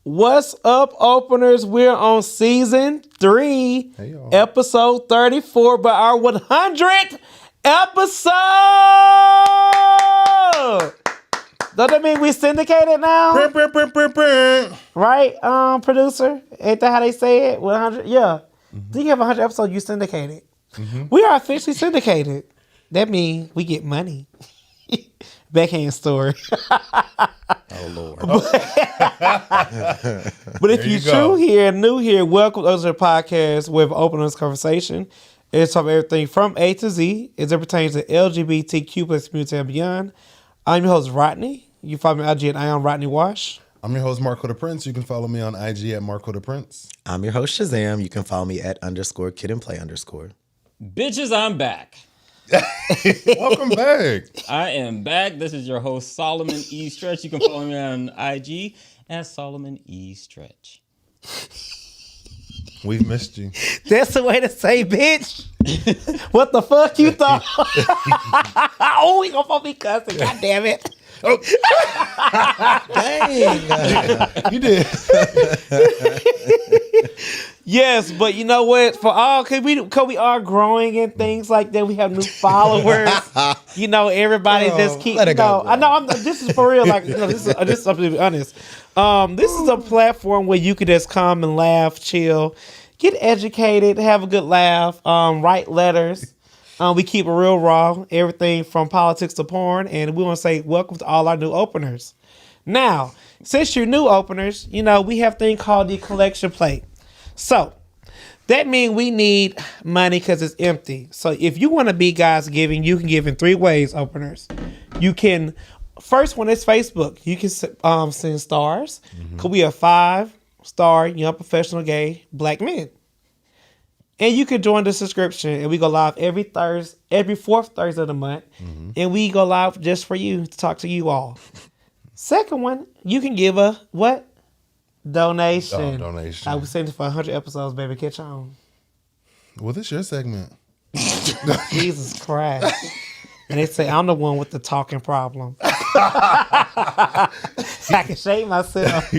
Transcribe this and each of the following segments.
What's up, openers? We're on season 3, episode 34, but our 100th episode. Does that mean we syndicated now? Right, producer? Ain't that how they say it? 100? Yeah. Do you have 100 episodes? You syndicated. We are officially syndicated. That means we get money. Backhand story. Oh, Lord. But if you're new here, welcome to the podcast with open honest conversation. It's talking everything from A to Z as it pertains to LGBTQ plus community and beyond. I'm your host, Rodney. You follow me on IG at I am Rodney Wash. I'm your host, Marco DePrence. You can follow me on IG at Marco DePrence. I'm your host, Shazam. You can follow me at _kidandplay_. Bitches, I'm back. Welcome back. I am back. This is your host, Solomon E. Stretch. You can follow me on IG at Solomon E. Stretch. We've missed you. That's the way to say bitch. What the fuck you thought? Oh, we gonna fuck me cussing. God damn it. Oh. Dang. You did. Yes, but you know what? For all, cause we are growing and things like that. We have new followers. You know, everybody just keep. Let it go. I know. This is for real. Like, you know, this is something to be honest. This is a platform where you could just come and laugh, chill, get educated, have a good laugh, write letters. We keep it real raw, everything from politics to porn, and we want to say welcome to all our new openers. Now, since you're new openers, you know, we have a thing called the collection plate. So, that means we need money because it's empty. So, if you want to be guys giving, you can give in 3 ways, openers. You can, first one is Facebook. You can send stars. Could be a 5-star, young, professional, gay, black men. And you can join the subscription, and we go live every 4th Thursday of the month. And we go live just for you, to talk to you all. Second one, you can give a what? Donation. Donation. I was saying for 100 episodes, baby. Catch on. Well, this is your segment. Jesus Christ. And they say I'm the one with the talking problem. I can shame myself.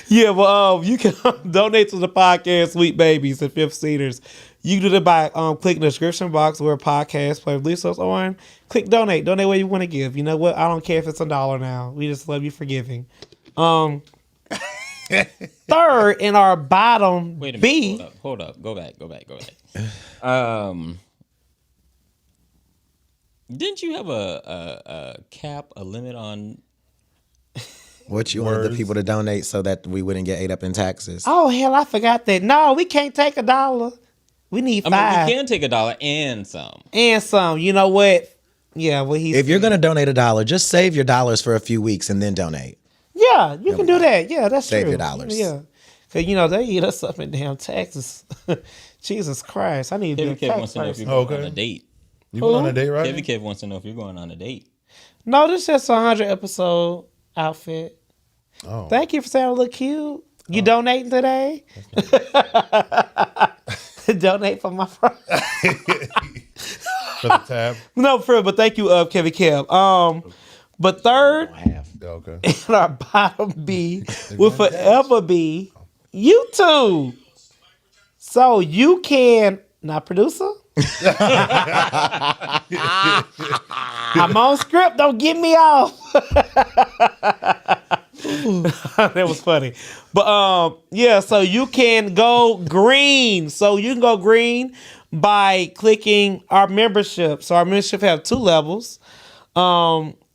Yeah, well, you can donate to the podcast, Sweet Babies and Fifth Seaters. You can do that by clicking the description box where podcast play release us on. Click donate. Donate where you want to give. You know what? I don't care if it's $1 now. We just love you for giving. Third, in our bottom Wait a minute. B. Hold up. Go back. Didn't you have a cap, a limit on? What you wanted the people to donate so that we wouldn't get ate up in taxes? Oh, hell, I forgot that. No, we can't take $1. We need 5. I mean, we can take $1 and some. And some. You know what? Yeah, well, If you're going to donate $1, just save your dollars for a few weeks and then donate. Yeah, you can do that. Yeah, that's Save true. your dollars. Yeah. Because, you know, they eat us up in damn taxes. Jesus Christ. I need to be a Kevin tax wants to know if person. you're going on a date. You going on a date, right? Kevin Kev wants to know if you're going on a date. No, this is just a 100 episode outfit. Oh. Thank you for saying I look cute. You donating today? Donate for my friend. For the tab. No, for real, but thank you, Kevin Kev. But third, Okay. in our bottom B will forever be YouTube. So you can, not producer. I'm on script. Don't get me off. That was funny. But yeah, so you can go green. So you can go green by clicking our membership. So our membership have 2 levels.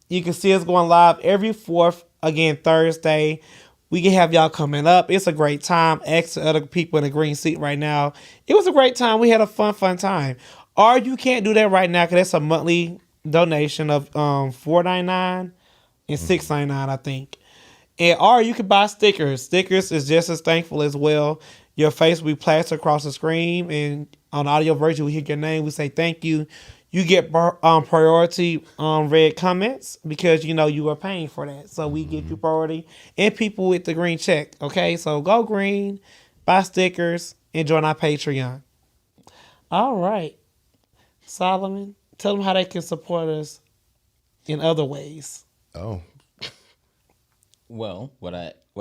You can see us going live every 4th, again, Thursday. We can have y'all coming up. It's a great time. Ask the other people in the green seat right now. It was a great time. We had a fun time. Or you can't do that right now because that's a monthly donation of $4.99 and $6.99, I think. Or you can buy stickers. Stickers is just as thankful as well. Your face will be plastered across the screen, and on the audio version, we hear your name. We say thank you. You get priority read comments because, you know, you are paying for that. So we give you priority and people with the green check. Okay, so go green, buy stickers, and join our Patreon. All right. Solomon, tell them how they can support us in other ways. Oh. Well, what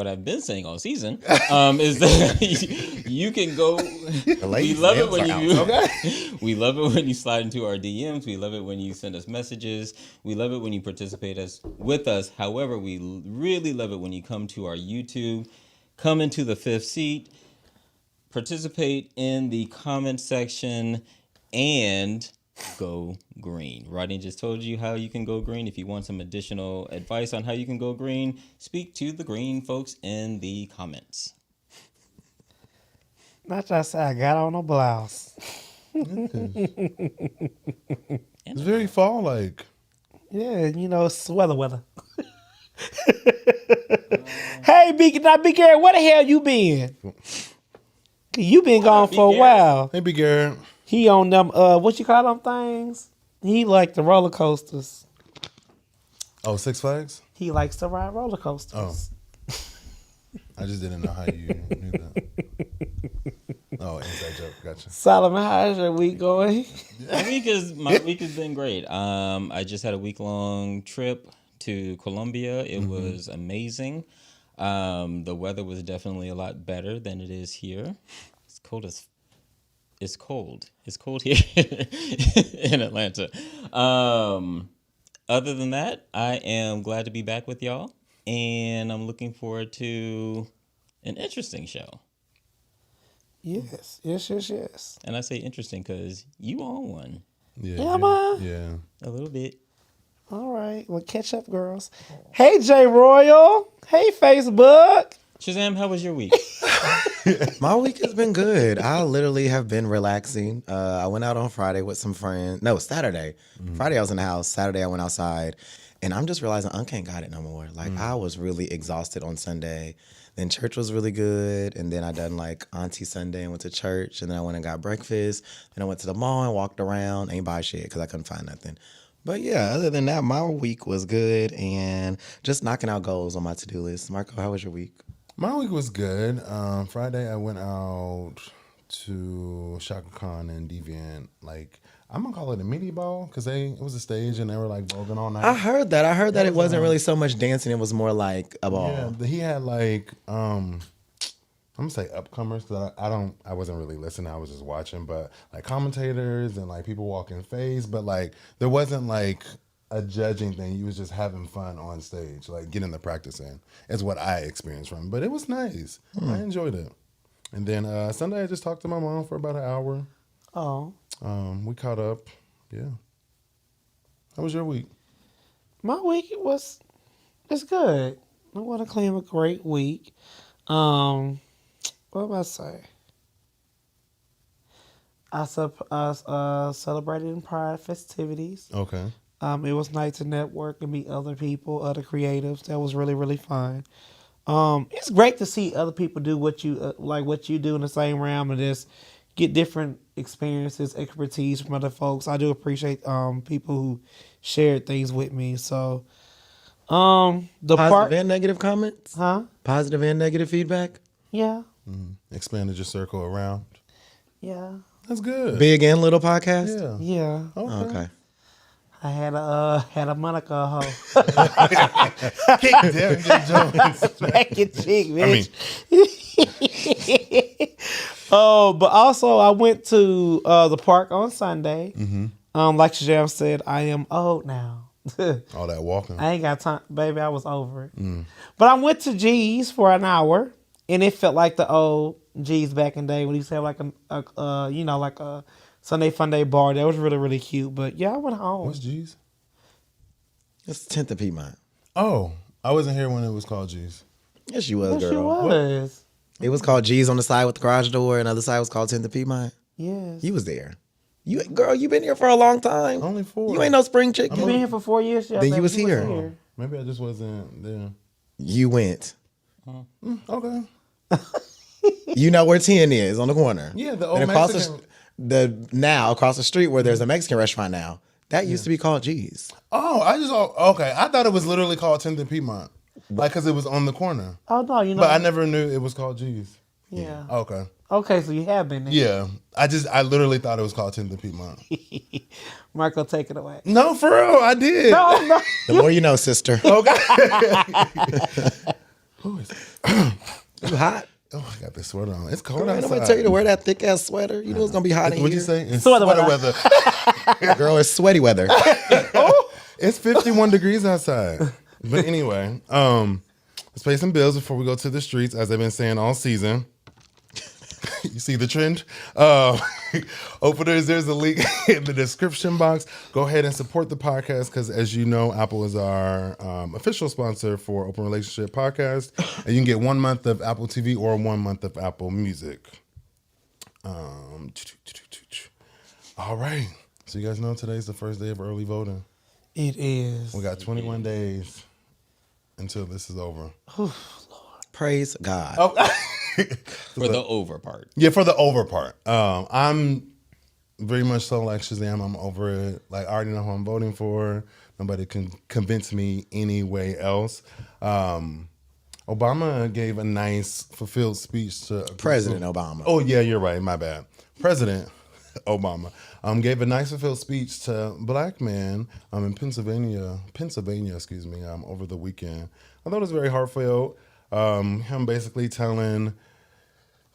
I've been saying all season is that you can go. We love it when you. We love it when you slide into our DMs. We love it when you send us messages. We love it when you participate with us. However, we really love it when you come to our YouTube, come into the fifth seat, participate in the comment section, and go green. Rodney just told you how you can go green. If you want some additional advice on how you can go green, speak to the green folks in the comments. Not just say I got on a blouse. It's very fall-like. Yeah, you know, it's weather. Hey, Big Gary, where the hell you been? You been gone for a while. Hey, Big Garrett. He on them, what you call them things? He like the roller coasters. Oh, Six Flags? He likes to ride roller coasters. Oh. I just didn't know how you knew that. Oh, inside joke. Gotcha. Solomon, how's your week going? My week has been great. I just had a week-long trip to Colombia. It was amazing. The weather was definitely a lot better than it is here. It's cold here in Atlanta. Other than that, I am glad to be back with y'all, and I'm looking forward to an interesting show. Yes. And I say interesting because you on one. Yeah, am I? Yeah. A little bit. All right. Well, catch up, girls. Hey, J Royal. Hey, Facebook. Shazam, how was your week? My week has been good. I literally have been relaxing. I went out on Friday with some friends. No, Saturday. Friday I was in the house. Saturday I went outside. And I'm just realizing I can't got it no more. Like I was really exhausted on Sunday. Then church was really good. And then I done like Auntie Sunday and went to church. And then I went and got breakfast. Then I went to the mall and walked around. Ain't buy shit because I couldn't find nothing. But yeah, other than that, my week was good. And just knocking out goals on my to-do list. Marco, how was your week? My week was good. Friday, I went out to Shaka Khan and Deviant. Like, I'm going to call it a mini ball because it was a stage and they were like voguing all night. I heard that. It wasn't really so much dancing. It was more like a ball. Yeah, he had like, I'm going to say upcomers because I wasn't really listening. I was just watching. But like commentators and like people walking face. But like, there wasn't like a judging thing. You was just having fun on stage, like getting the practice in. Is what I experienced from. But it was nice. I enjoyed it. And then Sunday I just talked to my mom for about an hour. Oh. We caught up. Yeah. How was your week? My week it's good. I want to claim a great week. What am I say? I celebrated in Pride festivities. Okay. It was nice to network and meet other people, other creatives. That was really, really fun. It's great to see other people do what you what you do in the same realm and just get different experiences, expertise from other folks. I do appreciate people who shared things with me. So, Positive and negative comments? Huh? Positive and negative feedback? Yeah. Expanded your circle around. Yeah. That's good. Big and little podcast? Yeah. Yeah. Okay. I had a Monica hoe. Kick Derrick Jones. Back your cheek, bitch. But also I went to the park on Sunday. Like Shazam said, I am old now. All that walking. I ain't got time, baby. I was over it. But I went to G's for an hour, and it felt like the old G's back in the day when he used to have like a Sunday Fun Day bar. That was really, really cute. But yeah, I went home. What's G's? It's 10th of Piedmont. Oh, I wasn't here when it was called G's. Yes, you was, Yes, girl. she was. It was called G's on the side with the garage door, and the other side was called 10th of Piedmont. Yes. You was there. You been here for a long time. Only 4. You ain't no spring chicken. You been here for 4 years? Yeah, Then you baby, was here. Maybe I just wasn't there. You went. Okay. You know where 10 is on the corner. Yeah, the old and across Mexican. now across the street where there's a Mexican restaurant now. That used to be called G's. Oh, okay. I thought it was literally called 10th and Piedmont. Like, because it was on the corner. Oh, no, you know. But I never knew it was called G's. Yeah. Okay. Okay, so you have been there. Yeah. I literally thought it was called 10th and Piedmont. Marco, take it away. No, for real, I did. No. The more you know, sister. Okay. Who is it? You hot? Oh, I got this sweater on. It's cold Girl, ain't outside. nobody tell you to wear that thick ass sweater. You know it's gonna be hot in What'd here. you say? It's Sweater sweater weather. weather. Girl, it's sweaty weather. It's 51 degrees outside. But anyway, let's pay some bills before we go to the streets, as I've been saying all season. You see the trend? Openers, there's a link in the description box. Go ahead and support the podcast because, as you know, Apple is our official sponsor for Open Relationship Podcast. And you can get 1 month of Apple TV or 1 month of Apple Music. All right. So you guys know today's the first day of early voting. It is. We got 21 days until this is over. Praise God. Oh. For the over part. Yeah, for the over part. I'm very much so like Shazam. I'm over it. Like, I already know who I'm voting for. Nobody can convince me any way else. Obama gave a nice, fulfilled speech to President Obama. Oh, yeah, you're right. My bad. President Obama gave a nice, fulfilled speech to black men in Pennsylvania, over the weekend. I thought it was very heartfelt. Him basically telling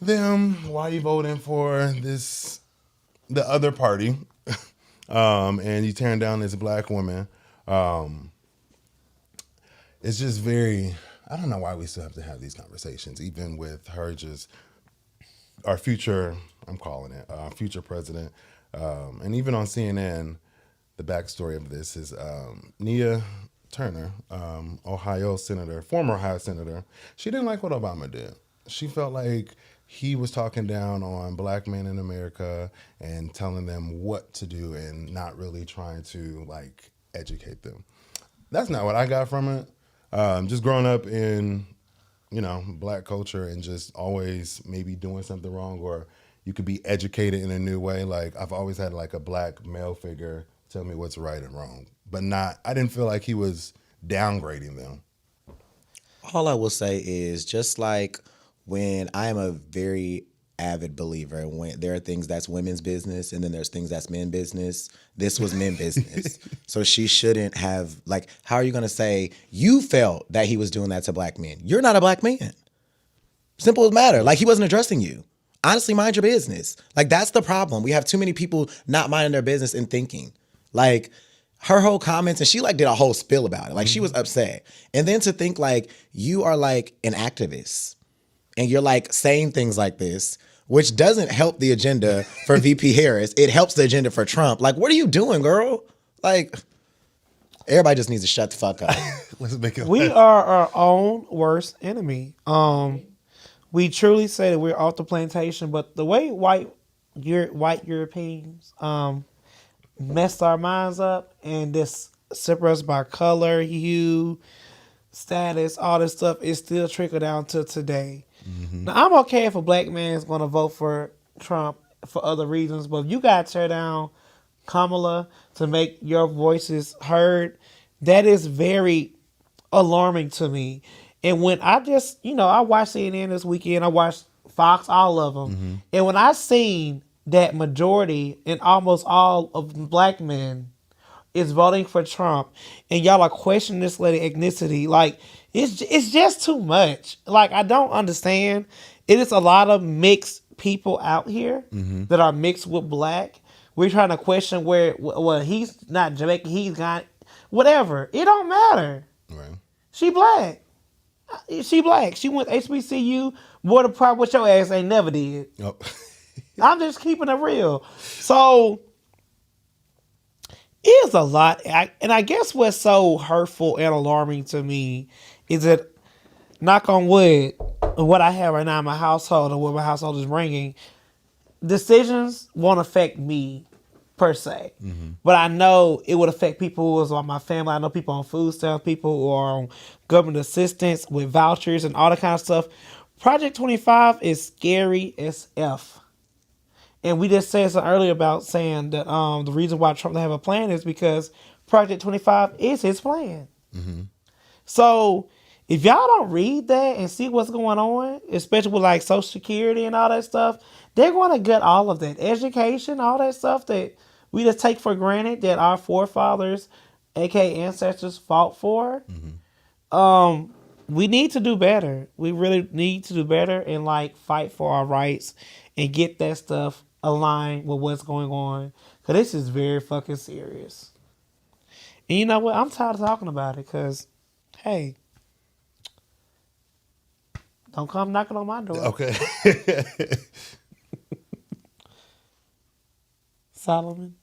them why you voting for the other party, and you tearing down this black woman. It's just very, I don't know why we still have to have these conversations, even with her just, our future, I'm calling it, future president. And even on CNN, the backstory of this is Nia Turner, Ohio senator, former Ohio senator. She didn't like what Obama did. She felt like he was talking down on black men in America and telling them what to do and not really trying to like educate them. That's not what I got from it. Just growing up in, black culture and just always maybe doing something wrong, or you could be educated in a new way. Like, I've always had like a black male figure tell me what's right and wrong, but I didn't feel like he was downgrading them. All I will say is, just like when I am a very avid believer, and when there are things that's women's business and then there's things that's men business, this was men business. So she shouldn't have, like, how are you going to say you felt that he was doing that to black men? You're not a black man. Simple as matter. Like, he wasn't addressing you. Honestly, mind your business. Like, that's the problem. We have too many people not minding their business and thinking. Like, her whole comments, and she like did a whole spill about it. Like, she was upset. And then to think like you are like an activist and you're like saying things like this, which doesn't help the agenda for VP Harris. It helps the agenda for Trump. Like, what are you doing, girl? Like, everybody just needs to shut the fuck up. Let's make it. We are our own worst enemy. We truly say that we're off the plantation, but the way white Europeans messed our minds up and just separate us by color, hue, status, all this stuff is still trickle down to today. Mm-hmm. Now, I'm okay if a black man is going to vote for Trump for other reasons, but if you got to tear down Kamala to make your voices heard, that is very alarming to me. And when I just, I watched CNN this weekend, I watched Fox, all of them. Mm-hmm. And when I seen that majority and almost all of black men is voting for Trump, and y'all are questioning this lady ethnicity, like, it's just too much. Like, I don't understand. It is a lot of mixed people out here that are mixed with black. We're trying to question he's not Jamaican, he's got whatever. It don't matter. Right. She black. She black. She went HBCU. More than probably what your ass ain't never did. Oh. I'm just keeping it real. So it's a lot. And I guess what's so hurtful and alarming to me is that, knock on wood, what I have right now in my household and what my household is bringing, decisions won't affect me per se. Mm-hmm. But I know it would affect people who is on my family. I know people on food stamps, people who are on government assistance with vouchers and all that kind of stuff. Project 25 is scary as F. And we just said something earlier about saying that the reason why Trump doesn't have a plan is because Project 25 is his plan. Mm-hmm. So If y'all don't read that and see what's going on, especially with like Social Security and all that stuff, they're going to get all of that education, all that stuff that we just take for granted that our forefathers, aka ancestors, fought for. We need to do better. We really need to do better and like fight for our rights and get that stuff aligned with what's going on. Cause this is very fucking serious. And you know what? I'm tired of talking about it. Cause, hey, don't come knocking on my door. Okay. Solomon.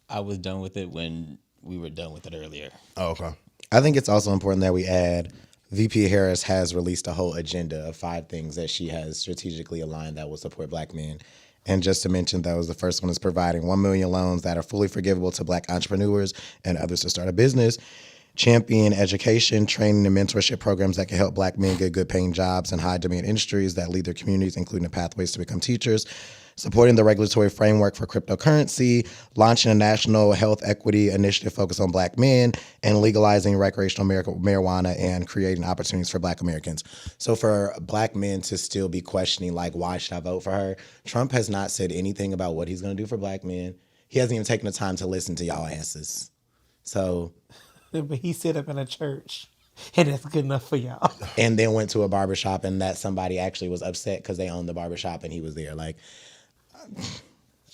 I was done with it when we were done with it earlier. Oh, okay. I think it's also important that we add VP Harris has released a whole agenda of 5 things that she has strategically aligned that will support Black men. And just to mention those, the first one is providing 1 million loans that are fully forgivable to Black entrepreneurs and others to start a business. Champion education, training, and mentorship programs that can help Black men get good paying jobs in high demand industries that lead their communities, including the pathways to become teachers. Supporting the regulatory framework for cryptocurrency, launching a national health equity initiative focused on Black men, and legalizing recreational marijuana and creating opportunities for Black Americans. So for Black men to still be questioning, like, why should I vote for her? Trump has not said anything about what he's going to do for Black men. He hasn't even taken the time to listen to y'all asses. So... But he set up in a church. And that's good enough for y'all. And then went to a barbershop and that somebody actually was upset because they owned the barbershop and he was there. Like,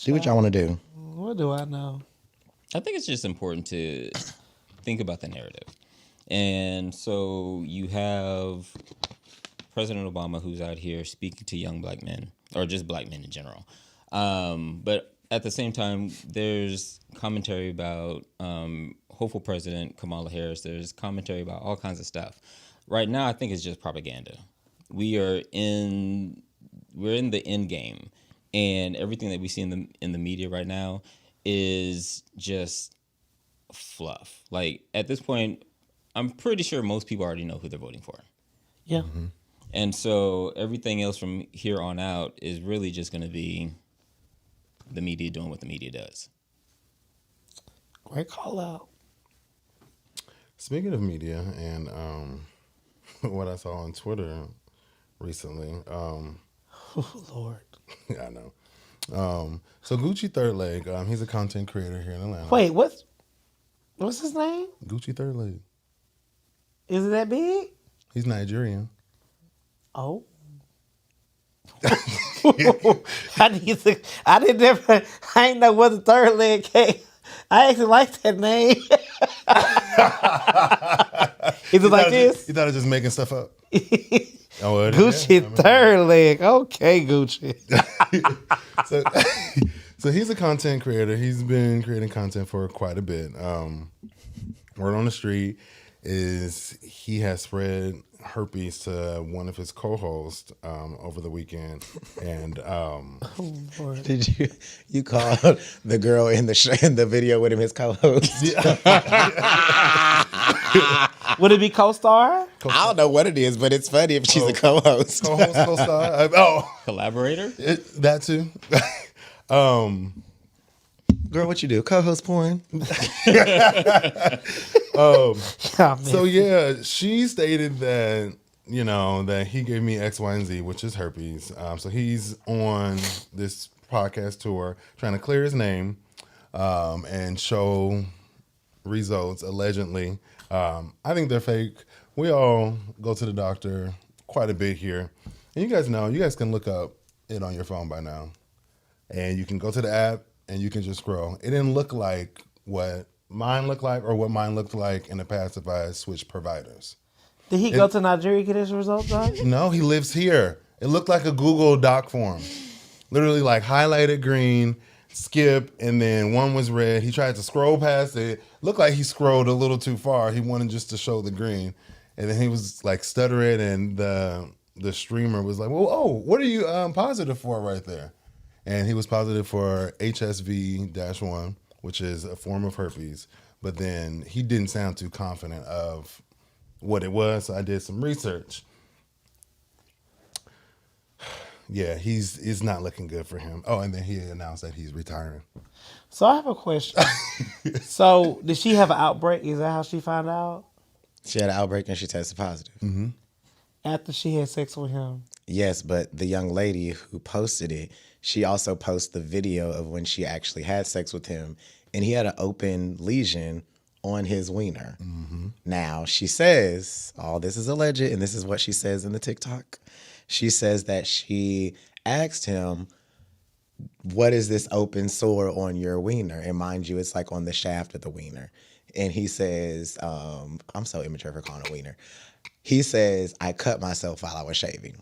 do what y'all want to do. What do I know? I think it's just important to think about the narrative. And so you have President Obama who's out here speaking to young Black men, or just Black men in general. But at the same time, there's commentary about hopeful President Kamala Harris. There's commentary about all kinds of stuff. Right now, I think it's just propaganda. We're in the end game. And everything that we see in the media right now is just fluff. Like, at this point, I'm pretty sure most people already know who they're voting for. Yeah. Mm-hmm. And so everything else from here on out is really just going to be the media doing what the media does. Great call out. Speaking of media and what I saw on Twitter recently. Oh, Lord. I know. So Gucci Third Leg, he's a content creator here in Atlanta. Wait, what's his name? Gucci Third Leg. Is it that big? He's Nigerian. Oh. I ain't know what the third leg came. I actually like that name. Is it like this? You thought of just making stuff up? Oh, Gucci third leg. Okay, Gucci. So he's a content creator. He's been creating content for quite a bit. Word on the street is he has spread herpes to one of his co-hosts over the weekend, and Did you call the girl in the video with him his co-host? Would it be co-star? I don't know what it is, but it's funny if she's a co-host. Co-star. Collaborator? That too. Girl, what you do? Co-host porn? So yeah, she stated that, that he gave me X, Y, and Z, which is herpes. So he's on this podcast tour trying to clear his name and show results, allegedly. I think they're fake. We all go to the doctor quite a bit here. And you guys can look up it on your phone by now. And you can go to the app and you can just scroll. It didn't look like what mine looked like or what mine looked like in the past if I switched providers. Did he go to Nigeria to get his results done? No, he lives here. It looked like a Google Doc form. Literally like highlighted green, skip, and then one was red. He tried to scroll past it. Looked like he scrolled a little too far. He wanted just to show the green. And then he was like stuttering, and the streamer was like, well, what are you positive for right there? And he was positive for HSV-1, which is a form of herpes. But then he didn't sound too confident of what it was, so I did some research. Yeah, it's not looking good for him. Oh, and then he announced that he's retiring. So I have a question. So did she have an outbreak? Is that how she found out? She had an outbreak and she tested positive. Mm-hmm. After she had sex with him. Yes, but the young lady who posted it, she also posted the video of when she actually had sex with him, and he had an open lesion on his wiener. Mm-hmm. Now, she says, all this is alleged, and this is what she says in the TikTok. She says that she asked him, what is this open sore on your wiener? And mind you, it's like on the shaft of the wiener. And he says, I'm so immature for calling a wiener. He says, I cut myself while I was shaving.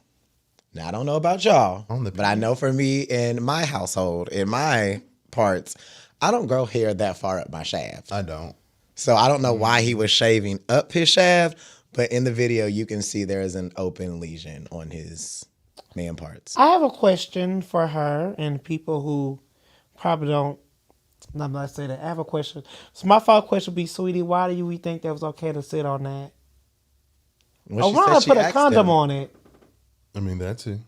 Now, I don't know about y'all, but I know for me in my household, in my parts, I don't grow hair that far up my shaft. I don't. So I don't know why he was shaving up his shaft, but in the video, you can see there is an open lesion on his man parts. I have a question for her and people who probably don't. I'm not saying that. I have a question. So my follow-up question would be, sweetie, why do we think that was okay to sit on that? Well, why not put a condom on it? I mean, that too.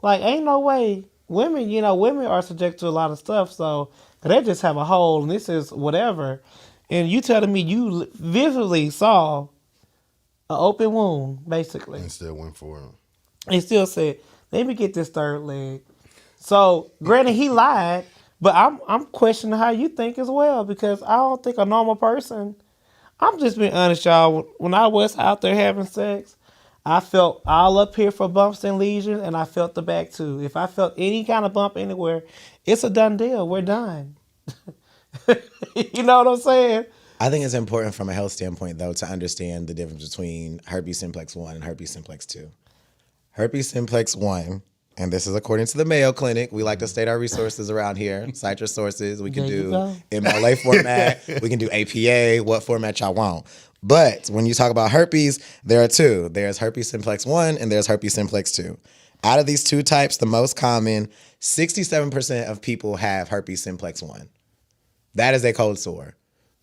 Like, ain't no way. Women, women are subject to a lot of stuff, so they just have a hole, and this is whatever. And you telling me you visually saw an open wound, basically. And still went for him. And still said, let me get this third leg. So, granted, he lied, but I'm questioning how you think as well, because I don't think a normal person, I'm just being honest, y'all. When I was out there having sex, I felt all up here for bumps and lesions, and I felt the back too. If I felt any kind of bump anywhere, it's a done deal. We're done. You know what I'm saying? I think it's important from a health standpoint, though, to understand the difference between herpes simplex 1 and herpes simplex 2. Herpes simplex 1, and this is according to the Mayo Clinic. We like to state our resources around here. Cite your sources. We can do MLA format. We can do APA, what format y'all want. But when you talk about herpes, there are two. There's herpes simplex 1 and there's herpes simplex 2. Out of these two types, the most common, 67% of people have herpes simplex 1. That is a cold sore.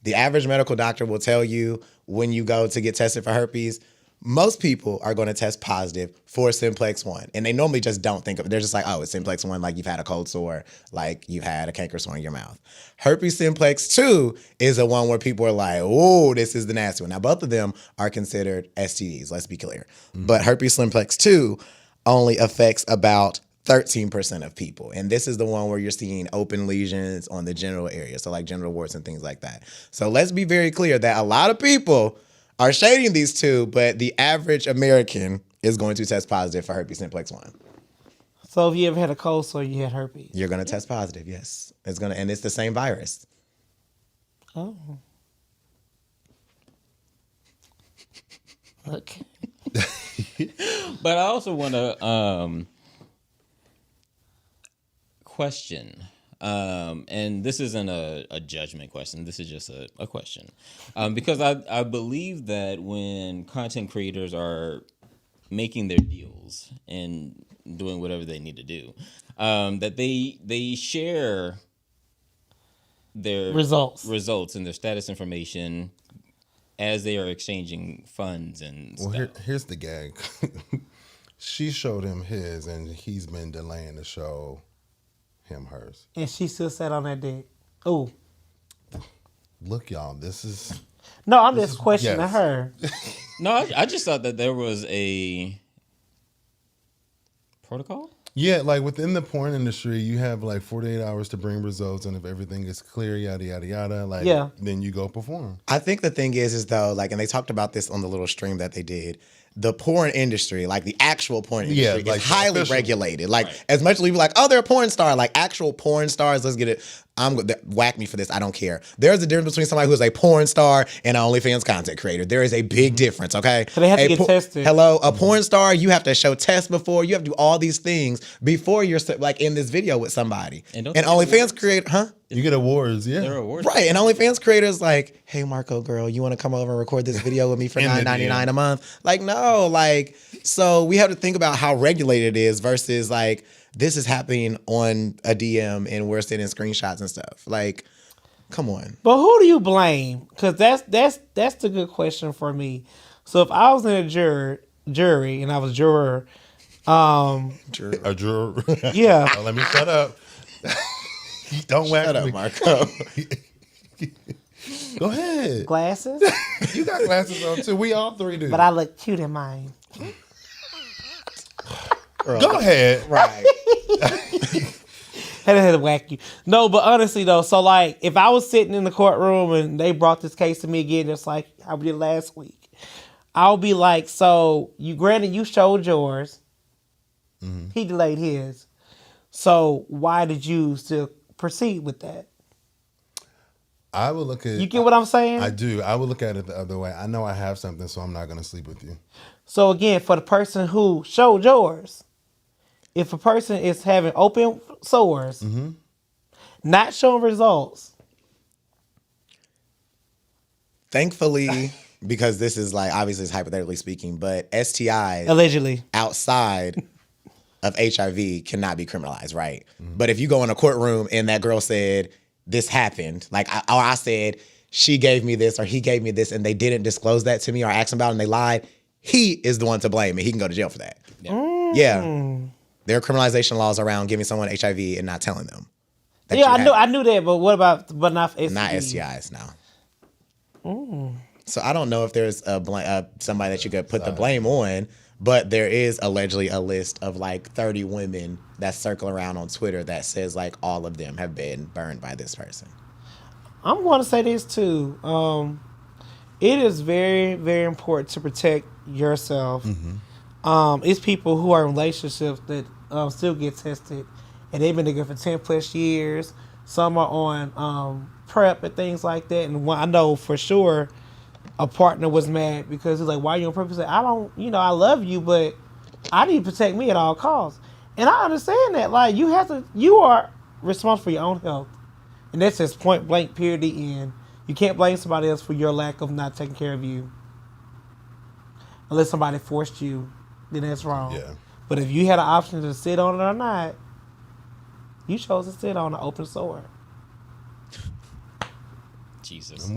The average medical doctor will tell you when you go to get tested for herpes, most people are going to test positive for simplex 1. And they normally just don't think of it. They're just like, oh, it's simplex 1, like you've had a cold sore, like you've had a canker sore in your mouth. Herpes simplex 2 is the one where people are like, oh, this is the nasty one. Now, both of them are considered STDs, let's be clear. Mm-hmm. But herpes simplex 2 only affects about 13% of people. And this is the one where you're seeing open lesions on the genital area, so like genital warts and things like that. So let's be very clear that a lot of people are shading these two, but the average American is going to test positive for herpes simplex 1. So if you ever had a cold sore, you had herpes. You're going to test positive, yes. And it's the same virus. Oh. Okay. But I also want to question, and this isn't a judgment question. This is just a question, because I believe that when content creators are making their deals and doing whatever they need to do, that they share their results and their status information as they are exchanging funds and stuff. Well, here's the gag. She showed him his, and he's been delaying to show him hers. And she still sat on that dick. Oh. Look, y'all, this is... No, I'm just questioning her. No, I just thought that there was a protocol. Yeah, like within the porn industry, you have like 48 hours to bring results, and if everything is clear, yada, yada, yada, then you go perform. I think the thing is though, like, and they talked about this on the little stream that they did, the porn industry, like the actual porn industry, is highly regulated. Like, as much as we be like, oh, they're a porn star, like actual porn stars, let's get it. Whack me for this, I don't care. There's a difference between somebody who's a porn star and an OnlyFans content creator. There is a big difference, okay? So they have to get tested. Hello, a porn star, you have to show tests before, you have to do all these things before you're like in this video with somebody. And OnlyFans creator, huh? You get awards, yeah. There are awards. Right, and OnlyFans creators like, hey, Marco girl, you want to come over and record this video with me for $9.99 a month? Like, no, like, so we have to think about how regulated it is versus like, this is happening on a DM and we're sending screenshots and stuff. Like, come on. But who do you blame? Because that's the good question for me. So if I was in a jury and I was juror, a juror. Yeah. Oh, let me shut up. Don't whack Shut up, me. Marco. Go ahead. Glasses. You got glasses on too. We all three do. But I look cute in mine. Go ahead. Right. Had to whack you. No, but honestly though, so like if I was sitting in the courtroom and they brought this case to me again, just like how we did last week, I'll be like, so you showed yours. Mm-hmm. He delayed his. So why did you still proceed with that? I would look at. You get what I'm saying? I do. I would look at it the other way. I know I have something, so I'm not going to sleep with you. So again, for the person who showed yours, if a person is having open sores, mm-hmm. not showing results. Thankfully, because this is like, obviously it's hypothetically speaking, but STIs allegedly outside of HIV cannot be criminalized, right? Mm-hmm. But if you go in a courtroom and that girl said, this happened, like, I said, she gave me this or he gave me this and they didn't disclose that to me or ask him about it and they lied, he is the one to blame and he can go to jail for that. Yeah. There are criminalization laws around giving someone HIV and not telling them. Yeah, I knew that, but what about, but not STIs? Not STIs, no. So I don't know if there's somebody that you could put the blame on, but there is allegedly a list of like 30 women that circle around on Twitter that says like all of them have been burned by this person. I'm going to say this too. It is very, very important to protect yourself. Mm-hmm. It's people who are in relationships that still get tested, and they've been together for 10 plus years. Some are on PrEP and things like that. And I know for sure a partner was mad because he's like, why are you on PrEP? He said, I love you, but I need to protect me at all costs. And I understand that. Like, you are responsible for your own health. And that's just point blank, period, the end. You can't blame somebody else for your lack of not taking care of you. Unless somebody forced you, then that's wrong. Yeah. But if you had an option to sit on it or not, you chose to sit on an open sore. Jesus.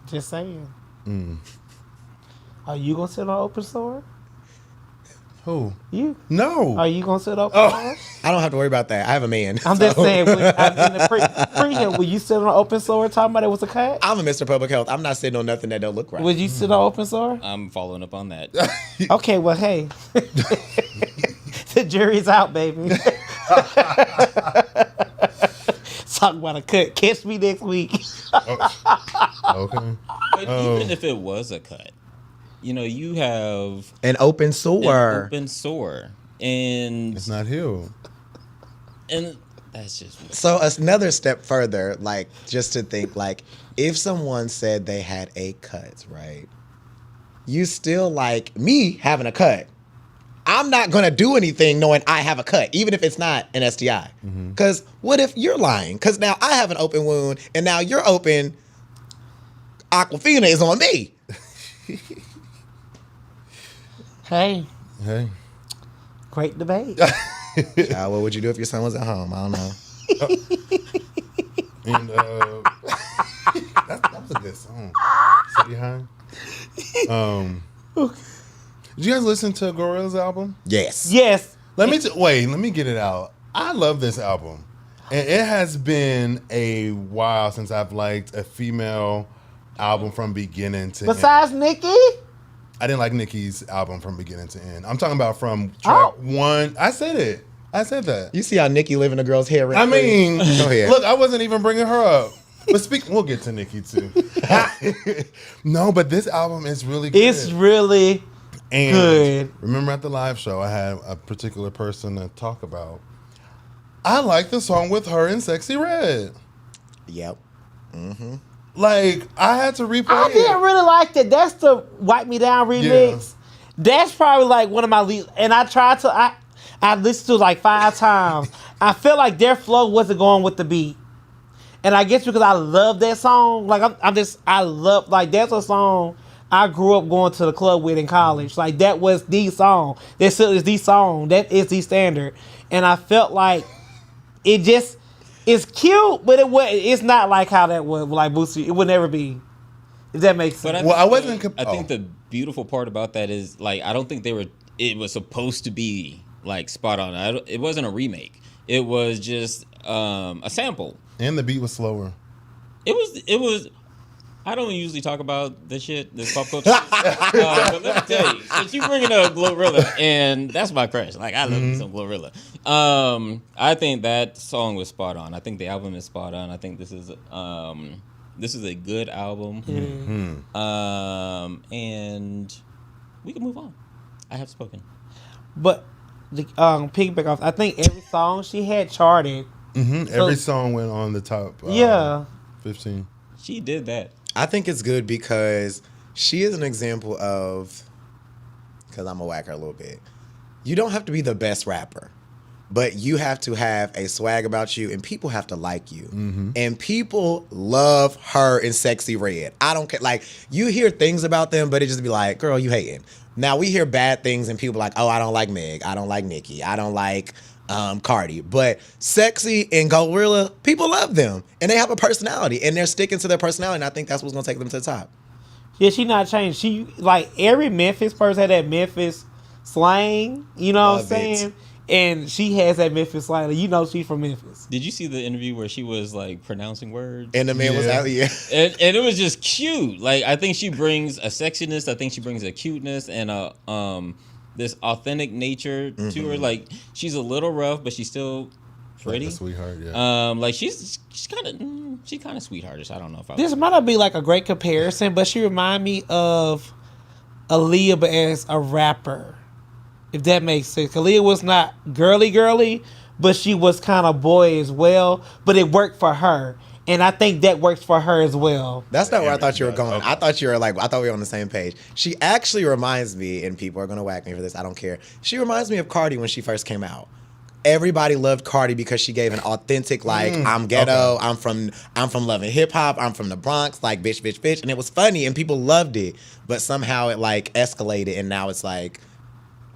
Just saying. Are you going to sit on an open sore? Who? You. No. Are you going to sit up? I don't have to worry about that. I have a man. I'm just saying, in the pre-him, will you sit on an open sore talking about it was a cut? I'm a Mr. Public Health. I'm not sitting on nothing that don't look right. Would you sit on open sore? I'm following up on that. Okay, well, hey. The jury's out, baby. Talk about a cut. Catch me next week. Okay. But even if it was a cut, you have an open sore. And it's not healed. And that's just weird. So another step further, like just to think, like if someone said they had a cut, right? You still like me having a cut. I'm not going to do anything knowing I have a cut, even if it's not an STI. Because what if you're lying? Because now I have an open wound, and now you're open. Aquafina is on me. Hey. Great debate. What would you do if your son was at home? I don't know. And that was a good song. City High. Okay. Did you guys listen to Gorillaz album? Yes. Let me get it out. I love this album. And it has been a while since I've liked a female album from beginning to end. Besides Nicki? I didn't like Nicki's album from beginning to end. I'm talking about from track one. I said it. I said that. You see how Nicki living a girl's hair? I mean, go ahead. Look, I wasn't even bringing her up. But we'll get to Nicki too. No, but this album is really good. It's really good. Remember at the live show, I had a particular person to talk about. I like the song with her and Sexy Red. Yep. Mm-hmm. Like, I had to replay I didn't really like that. That's the Wipe Me Down remix. Yeah. That's probably like one of my least. And I tried to, I listened to it like 5 times. I feel like their flow wasn't going with the beat. And I guess because I love that song. Like, I love, like, that's a song I grew up going to the club with in college. Like, that was the song. That still is the song. That is the standard. And I felt like it just, it's cute, but it's not like how that was, like Boosie. It would never be. If that makes sense. I wasn't. I think the beautiful part about that is, like, I don't think it was supposed to be, like, spot on. It wasn't a remake. It was just a sample. And the beat was slower. It was. I don't usually talk about this shit, this pop culture. But let me tell you, since you bringing up Glorilla, and that's my crush. Like, I love me some Glorilla. I think that song was spot on. I think the album is spot on. I think this is a good album. And we can move on. I have spoken. But the piggyback off, I think every song she had charted. Every song went on the top 15. She did that. I think it's good because she is an example of, because I'm going to whack her a little bit, you don't have to be the best rapper, but you have to have a swag about you and people have to like you. And people love her in Sexy Red. I don't care. Like, you hear things about them, but it just be like, girl, you hating. Now, we hear bad things and people like, oh, I don't like Meg. I don't like Nicki. I don't like Cardi. But Sexy and Glorilla, people love them. And they have a personality. And they're sticking to their personality. And I think that's what's going to take them to the top. Yeah, she not changed. She, like, every Memphis person had that Memphis slang. You know what I'm saying? And she has that Memphis slang. You know she's from Memphis. Did you see the interview where she was, like, pronouncing words? And the man was out, And it was just cute. Like, I think she brings a sexiness. I think she brings a cuteness and a this authentic nature to her. Like, she's a little rough, but she's still pretty. Like a sweetheart, yeah. Like, she's kind of sweetheartish. I don't know if this might not be like a great comparison, but she remind me of Aaliyah, but as a rapper, if that makes sense. Aaliyah was not girly, but she was kind of boy as well. But it worked for her, and I think that works for her as well. That's not where I thought you were going. I thought we were on the same page. She actually reminds me, and people are gonna whack me for this, I don't care. She reminds me of Cardi when she first came out. Everybody loved Cardi because she gave an authentic, like, I'm ghetto, I'm from Love and Hip Hop, I'm from the Bronx, like, bitch, and it was funny and people loved it. But somehow it like escalated, and now it's like,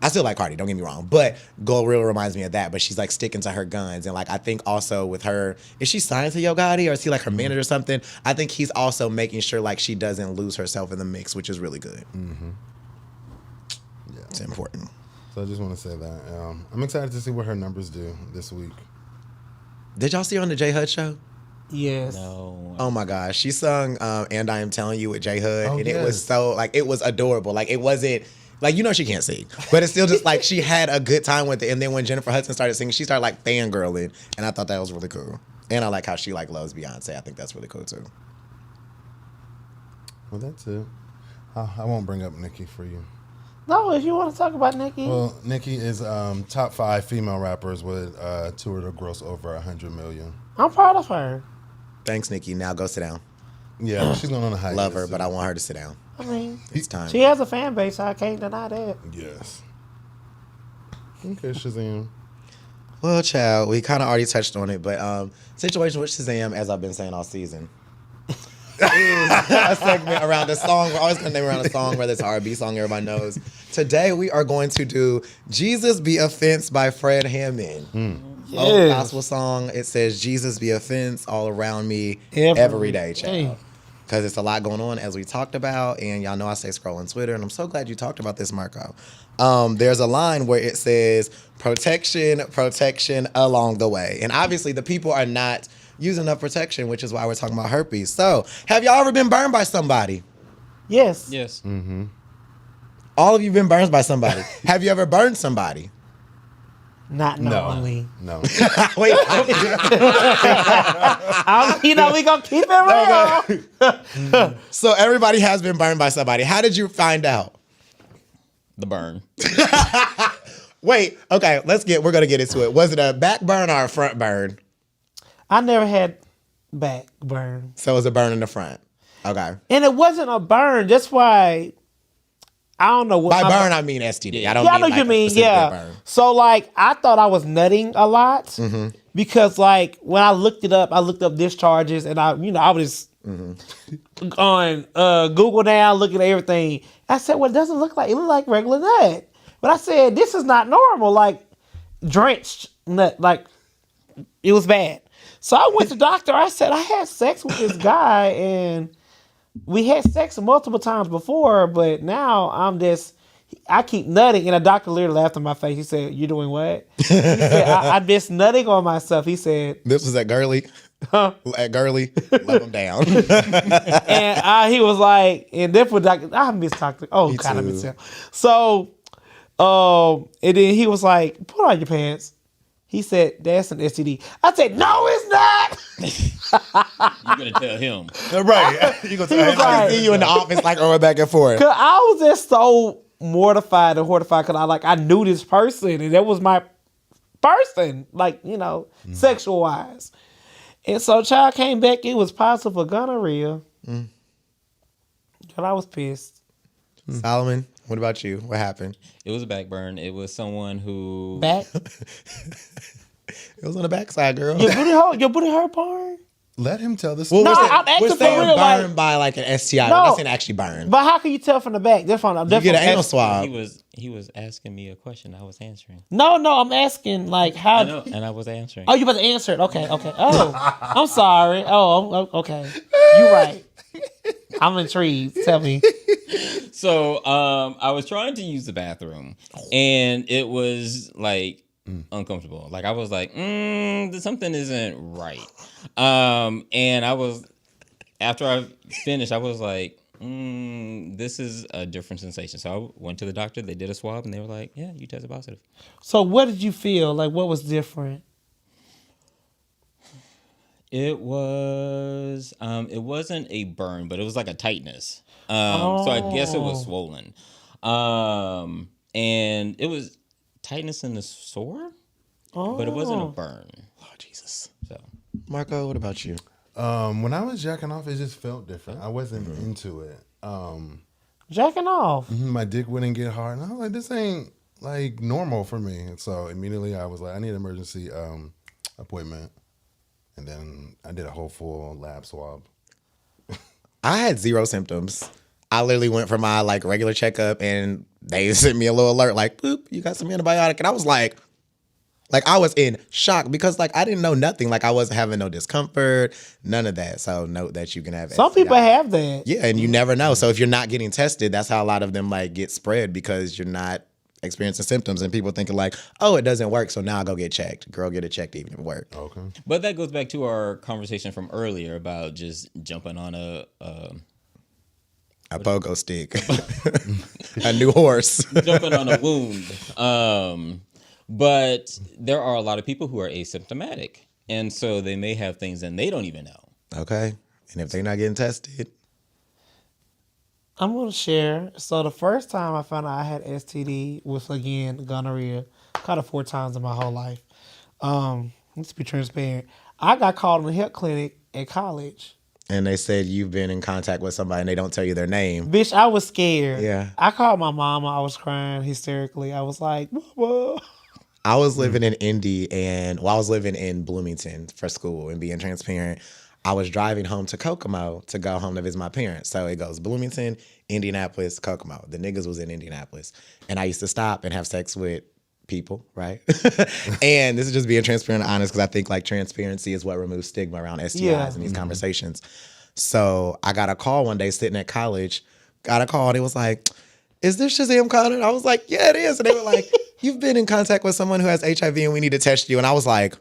I still like Cardi, don't get me wrong, but Glorilla reminds me of that, but she's like sticking to her guns. And like, I think also with her, is she signed to Yo Gotti or is he like her manager or something? I think he's also making sure like she doesn't lose herself in the mix, which is really good. Yeah. It's important. So I just want to say that. I'm excited to see what her numbers do this week. Did y'all see her on the J Hud show? Yes. No. Oh my gosh. She sung And I Am Telling You with J Hud. And it was so, like, it was adorable. Like, it wasn't, like, you know she can't sing, but it's still just like she had a good time with it. And then when Jennifer Hudson started singing, she started like fangirling, and I thought that was really cool. And I like how she like loves Beyonce. I think that's really cool too. Well, that's it. I won't bring up Nicki for you. No, if you want to talk about Nicki. Well, Nicki is top 5 female rappers with tour to gross over 100 million. I'm proud of her. Thanks, Nicki. Now go sit down. Yeah, she's going on a hiatus. Love her, but I want her to sit down. I mean, It's time. she has a fan base, so I can't deny that. Yes. Okay, Shazam. Well, child, we kind of already touched on it, but situation with Shazam, as I've been saying all season, is a segment around a song. We're always going to name around a song, whether it's an R&B song everybody knows. Today, we are going to do Jesus Be Offense by Fred Hammond. Old gospel song. It says, Jesus be offense all around me every day, child. Because it's a lot going on, as we talked about, and y'all know I say scrolling Twitter, and I'm so glad you talked about this, Marco. There's a line where it says, protection along the way. And obviously, the people are not using enough protection, which is why we're talking about herpes. So, have y'all ever been burned by somebody? Yes. Yes. Mm-hmm. All of you been burned by somebody. Have you ever burned somebody? Not knowingly. No. Wait. You know, we gonna keep it real. So everybody has been burned by somebody. How did you find out? The burn. Wait, okay, we're gonna get into it. Was it a back burn or a front burn? I never had back burn. So it was a burn in the front. Okay. And it wasn't a burn. That's why I don't know what. By burn, I mean STD. I don't yeah, I mean know like what you mean. Yeah. Burn. So like, I thought I was nutting a lot because like when I looked up discharges, and I was on Google now looking at everything. I said, well, it doesn't look like, it looked like regular nut. But I said, this is not normal. Like drenched nut, like it was bad. So I went to the doctor. I said, I had sex with this guy, and we had sex multiple times before, but now I keep nutting. And the doctor literally laughed in my face. He said, "You're doing what?" He said, I'm just nutting on myself. He said, This was at Gurley? Girly, love him down. And he was like, and therefore, I miss Dr. Oh, Me God, I too. miss him. So, and then he was like, put on your pants. He said, that's an STD. I said, no, it's not. You're going to tell him. Right. You gonna tell him. I see you in the office like going back and forth. Cause I was just so mortified and horrified because I knew this person and that was my person, like, sexual wise. And so child came back, it was positive for gonorrhea. And I was pissed. Solomon, what about you? What happened? It was a back burn. It was someone who... Back? It was on the backside, girl. Your booty hurt, Barn? Let him tell the story. No, I'm asking we're for saying real, burn like- by like an STI. No. We're not saying actually burn. But how can you tell from the back? That's fine. You get an anal swab. He was asking me a question. I was answering. No, I'm asking like how. I know, and I was answering. Oh, you about to answer it? Okay. Oh, I'm sorry. Oh, okay. You're right. I'm intrigued. Tell me. So, I was trying to use the bathroom, and it was like uncomfortable. Like I was like, something isn't right. And I was, after I finished, I was like, this is a different sensation. So I went to the doctor. They did a swab, and they were like, yeah, you tested positive. So what did you feel? Like what was different? It was, it wasn't a burn, but it was like a tightness. So I guess it was swollen. And it was tightness in the sore, but it wasn't a burn. Oh, Jesus. So Marco, what about you? When I was jacking off, it just felt different. I wasn't into it. Jacking off. My dick wouldn't get hard, and I was like, "This ain't like normal for me." And so immediately I was like, "I need an emergency appointment," and then I did a whole full lab swab. I had 0 symptoms. I literally went for my like regular checkup, and they sent me a little alert like, "Boop, you got some antibiotic," and I was like I was in shock because like I didn't know nothing. Like I wasn't having no discomfort, none of that. So note that you can have Some STI. people have that. Yeah, and you never know. So if you're not getting tested, that's how a lot of them like get spread because you're not experiencing symptoms and people thinking like, oh, it doesn't work, so now I'll go get checked. Girl, get it checked even if it worked. Okay. but that goes back to our conversation from earlier about just jumping on a pogo stick. A new horse. jumping on a wound. But there are a lot of people who are asymptomatic, and so they may have things and they don't even know. Okay. And if they're not getting tested, I'm gonna share. So the first time I found out I had STD was again gonorrhea. Caught it 4 times in my whole life. Let's be transparent. I got called in the health clinic at college. and they said you've been in contact with somebody and they don't tell you their name. Bitch, I was scared. Yeah. I called my mama. I was crying hysterically. I was like, Mama. I was living in Indy and I was living in Bloomington for school, and being transparent, I was driving home to Kokomo to go home to visit my parents. So it goes Bloomington, Indianapolis, Kokomo. The niggas was in Indianapolis. And I used to stop and have sex with people, right? And this is just being transparent and honest because I think like transparency is what removes stigma around STIs in these conversations. So I got a call one day sitting at college, got a call and it was like, is this Shazam calling? I was like, yeah, it is. And they were like, you've been in contact with someone who has HIV and we need to test you. And I was like,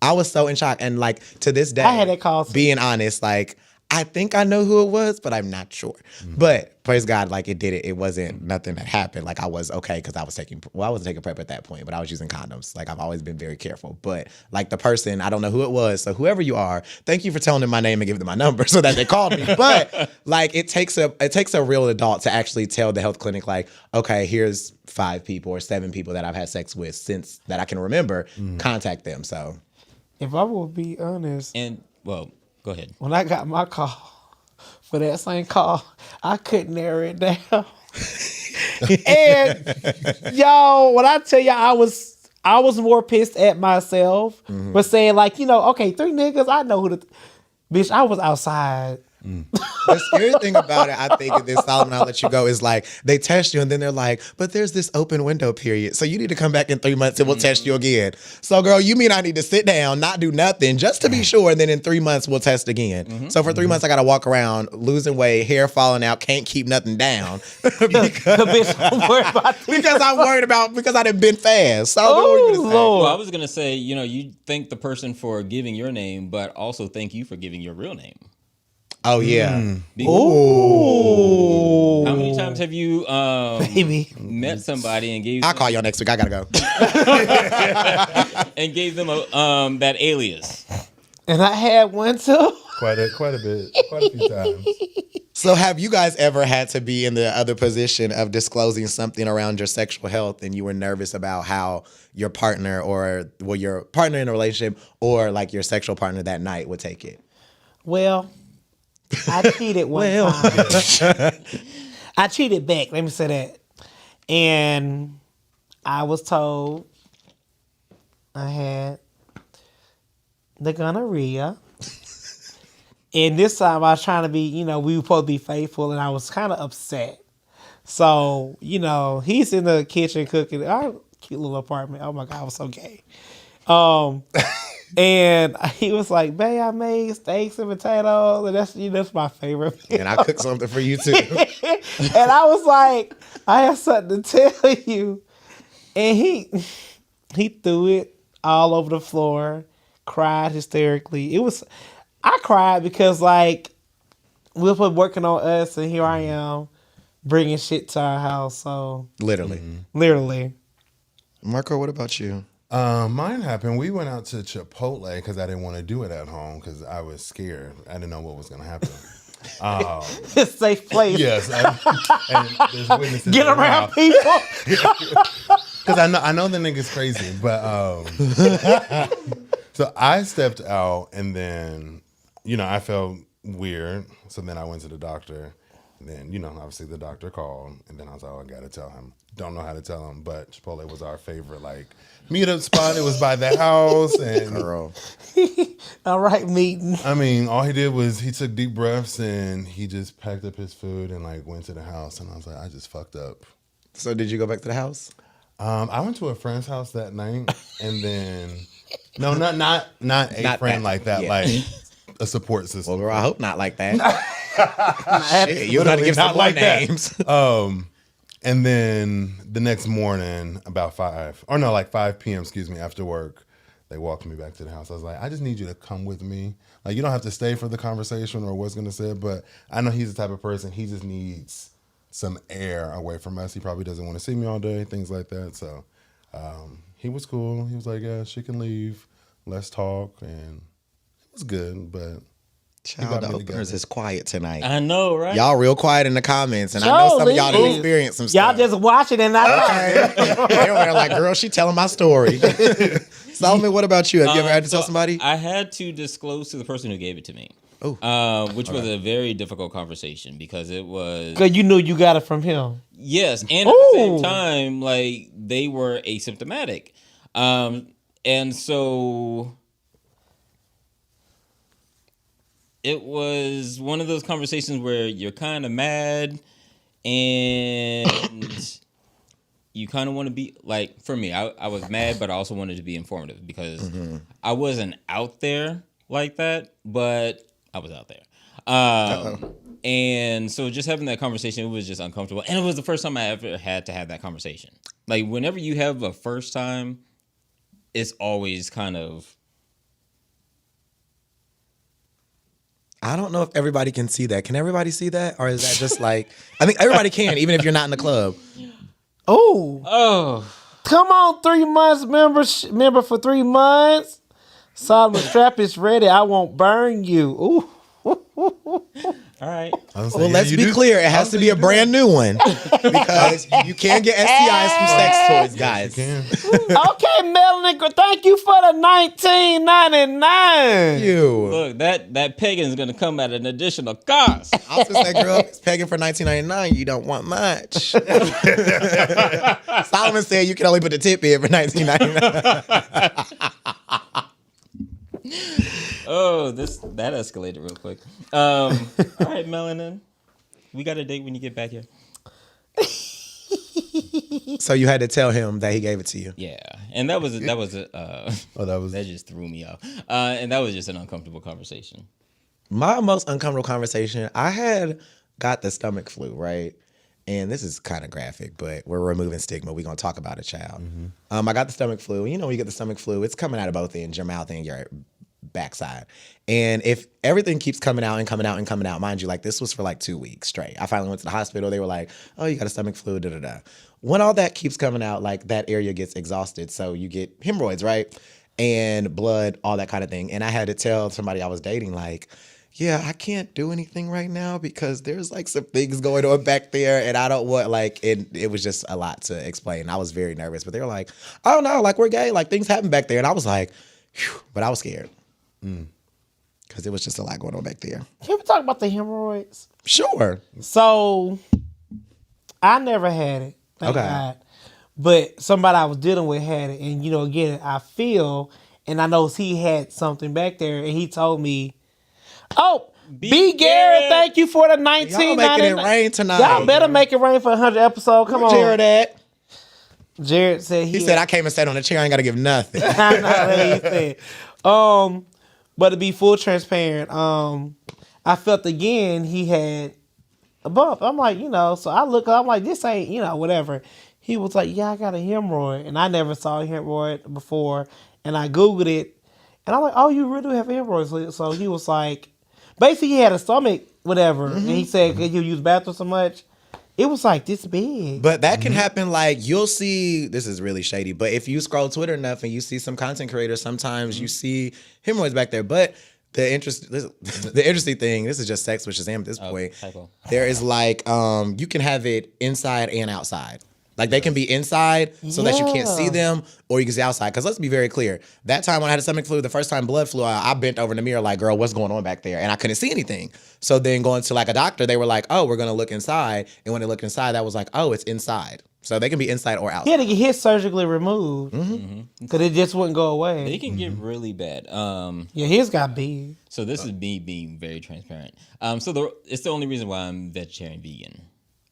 I was so in shock. And like to this day, I had that call too. Being honest, like I think I know who it was, but I'm not sure. But praise God, like it did it. It wasn't nothing that happened. Like I was okay because I wasn't taking PrEP at that point, but I was using condoms. Like I've always been very careful. But like the person, I don't know who it was. So whoever you are, thank you for telling them my name and giving them my number so that they called me. But like it takes a real adult to actually tell the health clinic like, okay, here's 5 people or 7 people that I've had sex with since that I can remember. Contact them. So If I will be honest, And, well, go ahead. when I got my call for that same call, I couldn't narrow it down. And y'all, when I tell y'all I was more pissed at myself for saying like, okay, 3 niggas, I know who the bitch, I was outside The scary thing about it, I think, in this Solomon, I'll let you go, is like they test you and then they're like, but there's this open window period. So you need to come back in 3 months and we'll test you again. So, girl, you mean I need to sit down, not do nothing, just to be sure, and then in 3 months we'll test again. So for 3 months, I got to walk around losing weight, hair falling out, can't keep nothing down. because I'm worried about, because I done been fast. So what were you gonna say? Well, I was going to say, you thank the person for giving your name, but also thank you for giving your real name. Oh, yeah. Ooh. How many times have you Baby. met somebody and gave I'll call y'all next week. I got to go. and gave them that alias? And I had one too. Quite a few times. So have you guys ever had to be in the other position of disclosing something around your sexual health and you were nervous about how your partner your partner in a relationship or like your sexual partner that night would take it? Well, I cheated one time. I cheated back. Let me say that. And I was told I had the gonorrhea. And this time I was trying to be, we were supposed to be faithful, and I was kind of upset. So, he's in the kitchen cooking. Our cute little apartment. Oh my God, I was so gay. And he was like, "Babe, I made steaks and potatoes, and that's my favorite meal." And I cooked something for you too. And I was like, "I have something to tell you." And he threw it all over the floor, cried hysterically. I cried because like we were working on us, and here I am bringing shit to our house. So Literally. Mm-hmm. Marco, what about you? Mine happened. We went out to Chipotle because I didn't want to do it at home because I was scared. I didn't know what was going to happen. It's a safe place. Yes, and there's witnesses. Get around people. Because I know the nigga's crazy, but so I stepped out and then I felt weird. So then I went to the doctor. And then, obviously the doctor called. And then I was like, I got to tell him. Don't know how to tell him. But Chipotle was our favorite, meetup spot. It was by the house. And Girl. All right, meeting. I mean, all he did was he took deep breaths and he just packed up his food and, went to the house. And I was like, I just fucked up. So did you go back to the house? I went to a friend's house that night. And then, no, not a friend like that. Yeah. A support system. Well, girl, I hope not like that. Shit, you don't give some more names. And then the next morning, about 5 p.m., after work, they walked me back to the house. I was like, I just need you to come with me. You don't have to stay for the conversation or what's going to say, but I know he's the type of person, he just needs some air away from us. He probably doesn't want to see me all day, things like that. So he was cool. He was like, yeah, she can leave. Let's talk. And it was good, but... Child, the openers is quiet tonight. I know, right? Y'all real quiet in the comments, and I know some of y'all didn't experience some stuff. Y'all just watching and not They were like, girl, she telling my story. Solomon, what about you? Have you ever had to tell somebody? I had to disclose to the person who gave it to me. Which was a very difficult conversation because it was... Because you knew you got it from him. Yes, and at the same time, they were asymptomatic. And so... It was one of those conversations where you're kind of mad and you kind of want to be for me, I was mad, but I also wanted to be informative because I wasn't out there like that, but I was out there. And so just having that conversation, it was just uncomfortable. And it was the first time I ever had to have that conversation. Whenever you have a first time, it's always kind of... I don't know if everybody can see that. Can everybody see that? Or is that just I think everybody can, even if you're not in the club. Oh. Come on, 3 months member for 3 months. Solomon Strap is ready. I won't burn you. Ooh. All right. Well, let's be clear. It has to be a brand new one because you can get STIs from sex toys, guys. Okay, Melanie, thank you for the $19.99. Look, that pegging is going to come at an additional cost. I was going to say, girl, it's pegging for $19.99. You don't want much. Solomon said you can only put the tip in for $19.99. Oh, that escalated real quick. All right, Melanin. We got a date when you get back here. So you had to tell him that he gave it to you. Yeah, and that was that just threw me off. And that was just an uncomfortable conversation. My most uncomfortable conversation, I had got the stomach flu, right? And this is kind of graphic, but we're removing stigma. We're going to talk about it, child. I got the stomach flu. You know, when you get the stomach flu, it's coming out of both ends, your mouth and your backside. And if everything keeps coming out and coming out and coming out, mind you, like this was for like 2 weeks straight. I finally went to the hospital. They were like, oh, you got a stomach flu, da-da-da. When all that keeps coming out, like that area gets exhausted. So you get hemorrhoids, right? And blood, all that kind of thing. And I had to tell somebody I was dating, like, yeah, I can't do anything right now because there's like some things going on back there and I don't want like, it was just a lot to explain. I was very nervous, but they were like, oh no, like we're gay, like things happen back there. And I was like, phew, but I was scared because it was just a lot going on back there. Can we talk about the hemorrhoids? Sure. So, I never had it, thank God. But somebody I was dealing with had it. And, you know, again, I feel, and I know he had something back there, and he told me, oh, B. Garrett, thank you for the 1999. Y'all making it rain tonight. Y'all better make it rain for 100 episodes. Come on. Jared at? Jared said he said, I came and sat on the chair. I ain't got to give nothing. I know that he said. But to be full transparent, I felt again he had a bump. I'm like, you know, so I look up, I'm like, this ain't, you know, whatever. He was like, yeah, I got a hemorrhoid. And I never saw a hemorrhoid before. And I Googled it. And I'm like, oh, you really have hemorrhoids. So he was like, basically he had a stomach, whatever. And he said, because you use bathroom so much. It was like this big. But that can happen, like, you'll see, this is really shady, but if you scroll Twitter enough and you see some content creators, sometimes you see hemorrhoids back there. But the interesting thing, this is just sex with Shazam at this point. There is like, you can have it inside and outside. Like they can be inside so that you can't see them, or you can see outside. Because let's be very clear. That time when I had a stomach flu, the first time blood flew out, I bent over in the mirror like, girl, what's going on back there? And I couldn't see anything. So then going to like a doctor, they were like, oh, we're going to look inside. And when they looked inside, that was like, oh, it's inside. So they can be inside or outside. He had to get his surgically removed because it just wouldn't go away. They can get really bad. Yeah, his got big. So this is me being very transparent. It's the only reason why I'm vegetarian vegan.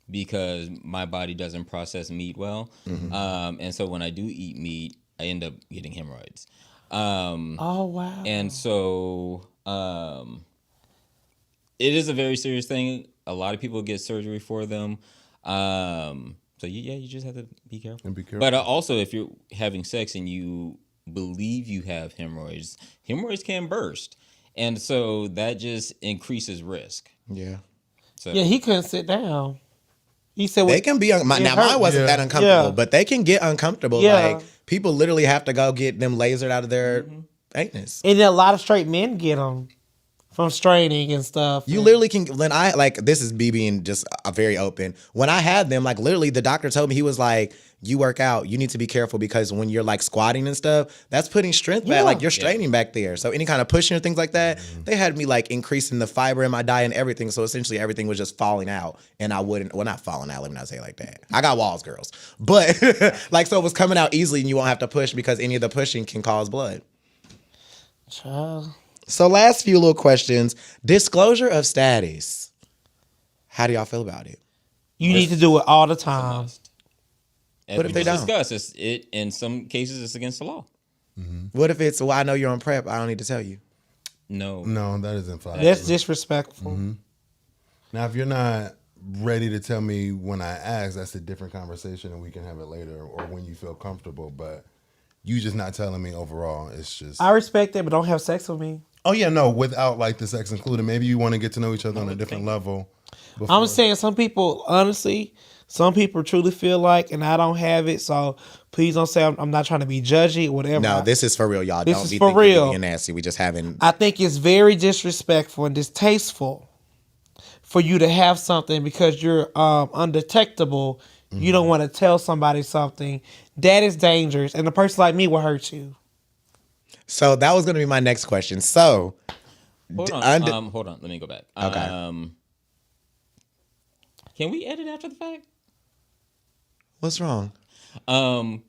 Because my body doesn't process meat well. And so when I do eat meat, I end up getting hemorrhoids. Oh, wow. And so it is a very serious thing. A lot of people get surgery for them. So you just have to be careful. And be careful. But also, if you're having sex and you believe you have hemorrhoids can burst. And so that just increases risk. Yeah. So Yeah, he couldn't sit down. He said they can be now mine wasn't that uncomfortable, but they can get uncomfortable. Like people literally have to go get them lasered out of their anus. And a lot of straight men get them from straining and stuff. You literally can. When I this is me being just very open. When I had them, like literally, the doctor told me, he was like, "You work out, you need to be careful because when you're like squatting and stuff, that's putting strength back. Like you're straigning back there. So any kind of pushing or things like that, they had me like increasing the fiber in my diet and everything. So essentially, everything was just falling out, and I wouldn't. Well, not falling out. Let me not say it like that. I got walls, girls, but like so it was coming out easily, and you won't have to push because any of the pushing can cause blood. Child. So last few little questions. Disclosure of status. How do y'all feel about it? You need to do it all the time. What if they don't? Discuss it. In some cases, it's against the law. What if it's, well, I know you're on PrEP, I don't need to tell you? No, that isn't fine. That's disrespectful. Now, if you're not ready to tell me when I ask, that's a different conversation and we can have it later or when you feel comfortable. But you just not telling me overall, it's just... I respect that, but don't have sex with me. Oh, yeah, no, without like the sex included. Maybe you want to get to know each other on a different level. I'm just saying, some people, honestly, some people truly feel like, and I don't have it, so please don't say I'm not trying to be judgy or whatever. No, this is for real, y'all. This don't is be for thinking real. You're nasty. We just haven't... I think it's very disrespectful and distasteful for you to have something because you're undetectable. You don't want to tell somebody something. That is dangerous, and a person like me will hurt you. So that was going to be my next question. So... Hold on. Let me go back. Okay. Can we edit after the fact? What's wrong? Nothing.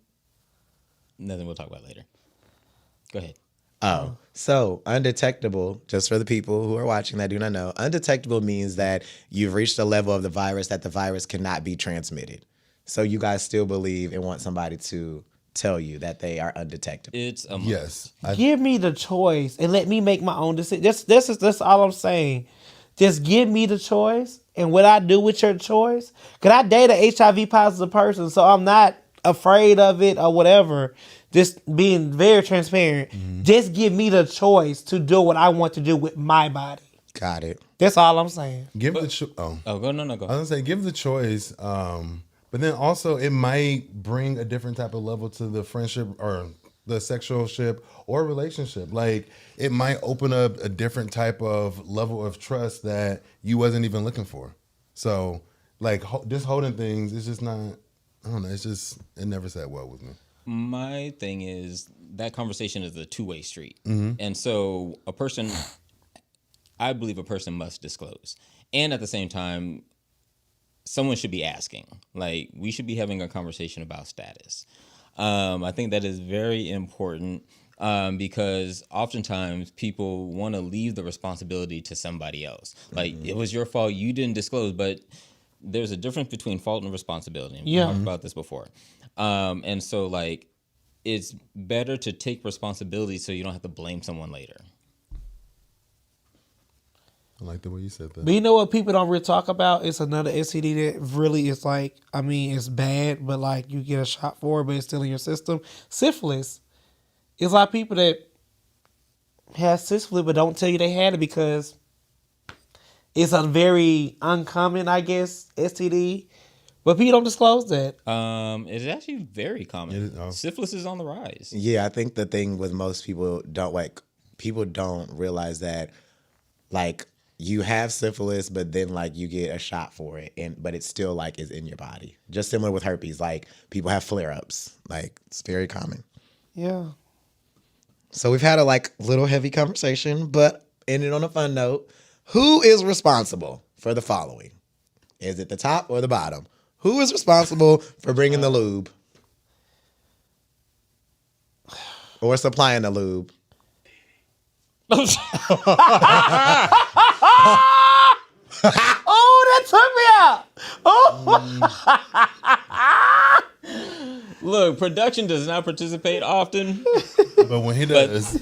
We'll talk about later. Go ahead. Oh, so undetectable, just for the people who are watching that do not know, undetectable means that you've reached a level of the virus that the virus cannot be transmitted. So you guys still believe and want somebody to tell you that they are undetectable. It's a must. Yes. Give me the choice and let me make my own decision. That's all I'm saying. Just give me the choice, and what I do with your choice. Cause I date a HIV positive person, so I'm not afraid of it or whatever. Just being very transparent. Just give me the choice to do what I want to do with my body. Got it. That's all I'm saying. Give the Go. I was gonna say give the choice, but then also it might bring a different type of level to the friendship or the sexual ship or relationship. Like it might open up a different type of level of trust that you wasn't even looking for. So like just holding things, it's just not. I don't know. It's just it never sat well with me. My thing is that conversation is a two-way street. And so I believe a person must disclose. And at the same time, someone should be asking. Like, we should be having a conversation about status. I think that is very important because oftentimes people want to leave the responsibility to somebody else. Like, it was your fault, you didn't disclose, but there's a difference between fault and responsibility. We talked about this before. And so, like, it's better to take responsibility so you don't have to blame someone later. I like the way you said that. But you know what people don't really talk about? It's another STD that really is like, I mean, it's bad, but like you get a shot for it, but it's still in your system. Syphilis. It's a lot of people that have syphilis but don't tell you they had it because it's a very uncommon, I guess, STD. But people don't disclose that. It's actually very common. Syphilis is on the rise. Yeah, I think the thing with most people people don't realize that, like, you have syphilis, but then like you get a shot for it, but it still like is in your body. Just similar with herpes, like people have flare-ups. Like it's very common. Yeah. So we've had a like little heavy conversation, but ended on a fun note. Who is responsible for the following? Is it the top or the bottom? Who is responsible for bringing the lube? Or supplying the lube? Oh, that took me out. Oh. Look, production does not participate often. But when he does,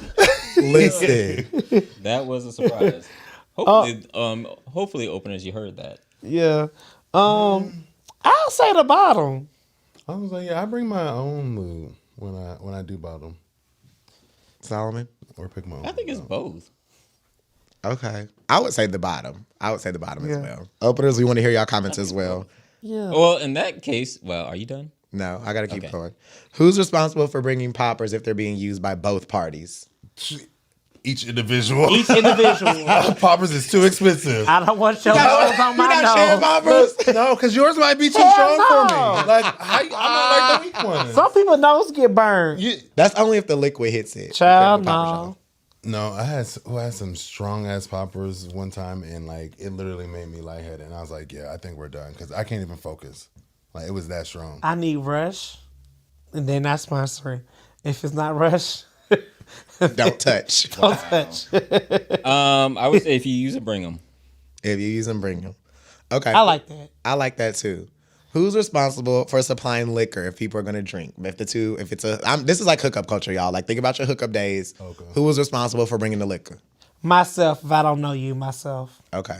listen. That was a surprise. Hopefully, openers, you heard that. Yeah. I'll say the bottom. I was like, yeah, I bring my own lube when I do bottom. Solomon? Or pick my own. I think it's both. Okay. I would say the bottom. As well. Openers, we want to hear y'all comments as well. Yeah. Well, in that case, are you done? No, I got to keep going. Who's responsible for bringing poppers if they're being used by both parties? Each individual. Poppers is too expensive. I don't want your nose on my nose. Poppers? No, because yours might be too strong for me. Like I'm not like the weak one. Some people's nose get burned. That's only if the liquid hits it. Child, no. No, I had some strong ass poppers one time, and like it literally made me lightheaded. And I was like, yeah, I think we're done because I can't even focus. Like it was that strong. I need Rush, and they're not sponsoring. If it's not Rush, don't touch. Don't touch. I would say if you use it, bring them. If you use them, bring them. Okay. I like that. I like that too. Who's responsible for supplying liquor if people are going to drink? This is like hookup culture, y'all. Like think about your hookup days. Okay. Who was responsible for bringing the liquor? Myself, if I don't know you, myself. Okay.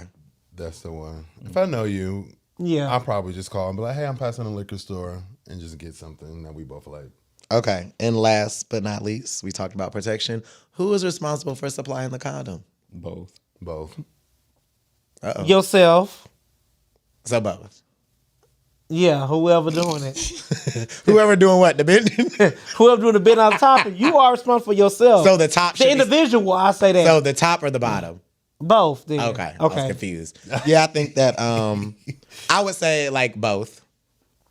That's the one. If I know you, yeah, I'll probably just call and be like, hey, I'm passing a liquor store and just get something that we both like. Okay. And last but not least, we talked about protection. Who is responsible for supplying the condom? Both. Uh-oh. Yourself. So both. Yeah, whoever doing it. Whoever doing what? The bending? Whoever doing the bend on top, you are responsible for yourself. So the top the individual, I say that. So the top or the bottom? Both. Then. Okay. I was confused. Yeah, I think that I would say like both.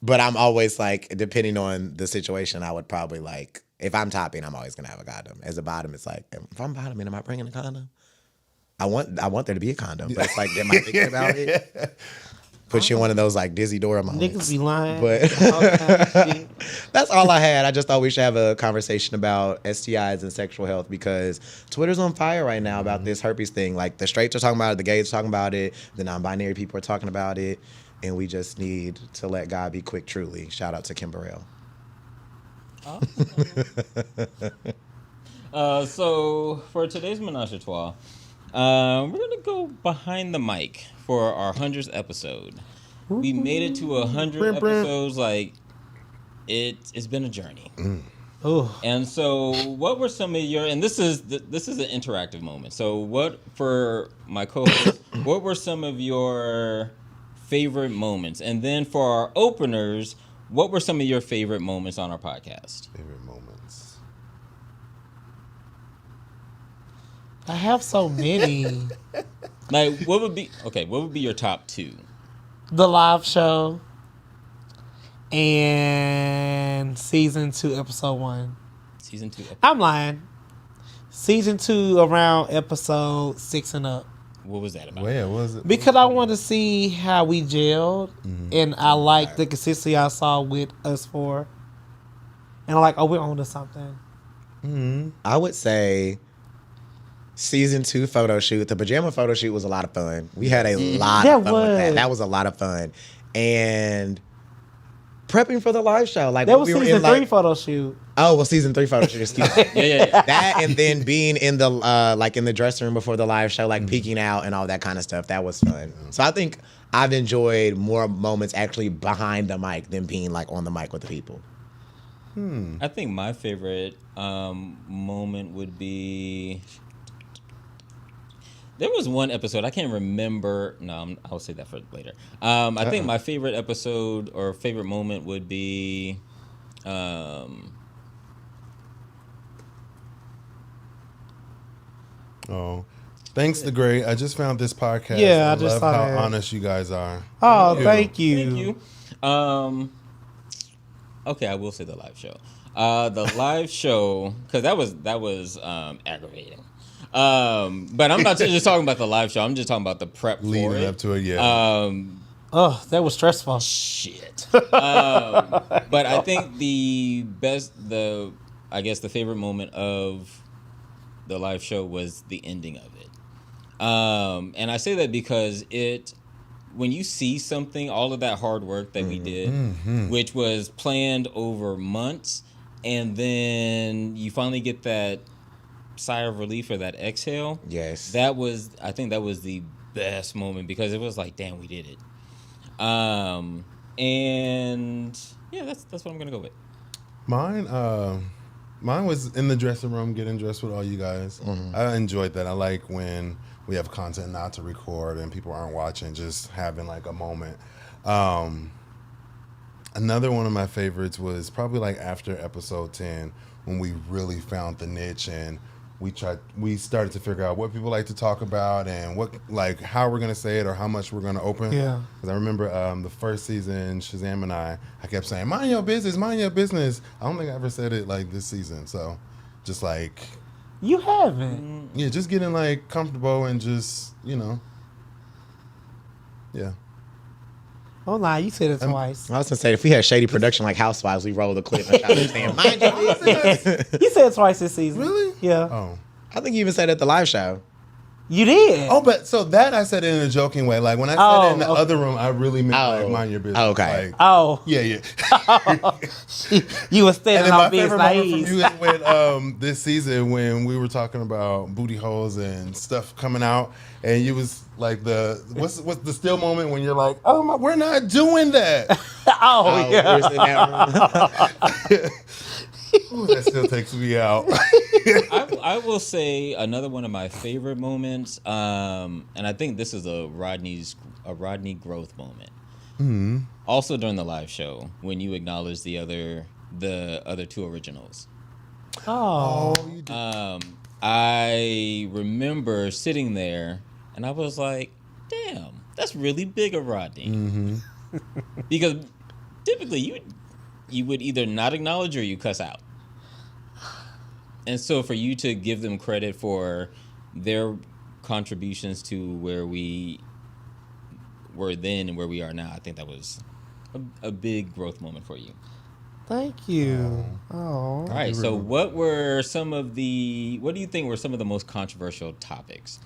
But I'm always like, depending on the situation, I would probably like, if I'm topping, I'm always gonna have a condom. As a bottom, it's like, if I'm bottoming, am I bringing a condom? I want there to be a condom, but it's like, am I thinking about it? Put you in one of those like Dizzy Dora moments. Niggas be lying. But that's all I had. I just thought we should have a conversation about STIs and sexual health because Twitter's on fire right now about this herpes thing. Like the straights are talking about it, the gays are talking about it, the non-binary people are talking about it, and we just need to let God be quick. Truly, shout out to Kim Burrell. So for today's Menage a Trois, we're gonna go behind the mic for our 100th episode. We made it to 100 episodes. Like it's been a journey. Oh. And so, what were some of your? And this is an interactive moment. So, what for my co-host? What were some of your favorite moments? And then for our openers, what were some of your favorite moments on our podcast? Favorite moments. I have so many. Like, what would be your top two? The live show and season 2, episode 1. Season 2. I'm lying. Season 2 around episode 6 and up. What was that about? Where was it? Because I want to see how we gelled, and I like the consistency I saw with us four. And I'm like, oh, we're on to something. I would say season 2 photo shoot. The pajama photo shoot was a lot of fun. We had a lot of fun with that. That was a lot of fun. And prepping for the live show. Like that was season 3 photo shoot. Oh, well, season 3 photo shoot, excuse me. Yeah. That and then being in the like in the dressing room before the live show, like peeking out and all that kind of stuff. That was fun. So I think I've enjoyed more moments actually behind the mic than being like on the mic with the people. I think my favorite moment would be. There was one episode I can't remember. No, I'll say that for later. I think my favorite episode or favorite moment would be. Oh, thanks to Gray. I just found this podcast. Yeah, I love just saw how that. honest you guys are. Oh, thank you. Thank you. Okay, I will say the live show. The live show, because that was aggravating. But I'm not just talking about the live show. I'm just talking about the prep for Leading it. up to it, yeah. Oh, that was stressful. Shit. But I think the favorite moment of the live show was the ending of it. And I say that because when you see something, all of that hard work that we did, which was planned over months, and then you finally get that sigh of relief or that exhale. Yes. I think that was the best moment because it was like, damn, we did it. And yeah, that's what I'm gonna go with. Mine was in the dressing room, getting dressed with all you guys. I enjoyed that. I like when we have content not to record and people aren't watching, just having like a moment. Another one of my favorites was probably like after episode 10 when we really found the niche and we started to figure out what people like to talk about and how we're gonna say it or how much we're gonna open. Yeah. Because I remember the first season, Shazam and I kept saying, mind your business, mind your business. I don't think I ever said it like this season. So just like You haven't. yeah, just getting like comfortable and just, yeah. Oh, nah, you said it twice. I was gonna say if we had shady production like Housewives, we roll the clip and shout saying, mind your business. You said it twice this season. Really? Yeah. Oh. I think you even said it at the live show. You did. Oh, but so that I said it in a joking way. Like when I said it in the other room, I really meant like mind your business. Okay. Like, Oh. Yeah. You were And standing then on my being favorite moment naive. from you is when this season when we were talking about booty holes and stuff coming out, and you was like what's the still moment when you're like, oh my, we're not doing that. Oh, yeah. Where's in that room? Ooh, that still takes me out. I will say another one of my favorite moments, and I think this is a Rodney growth moment. Mm-hmm. Also during the live show when you acknowledge the other two originals. Oh. You did. I remember sitting there and I was like, damn, that's really big of Rodney. Mm-hmm. Because typically you would either not acknowledge or you cuss out. And so for you to give them credit for their contributions to where we were then and where we are now, I think that was a big growth moment for you. Thank you. All right. So what do you think were some of the most controversial topics?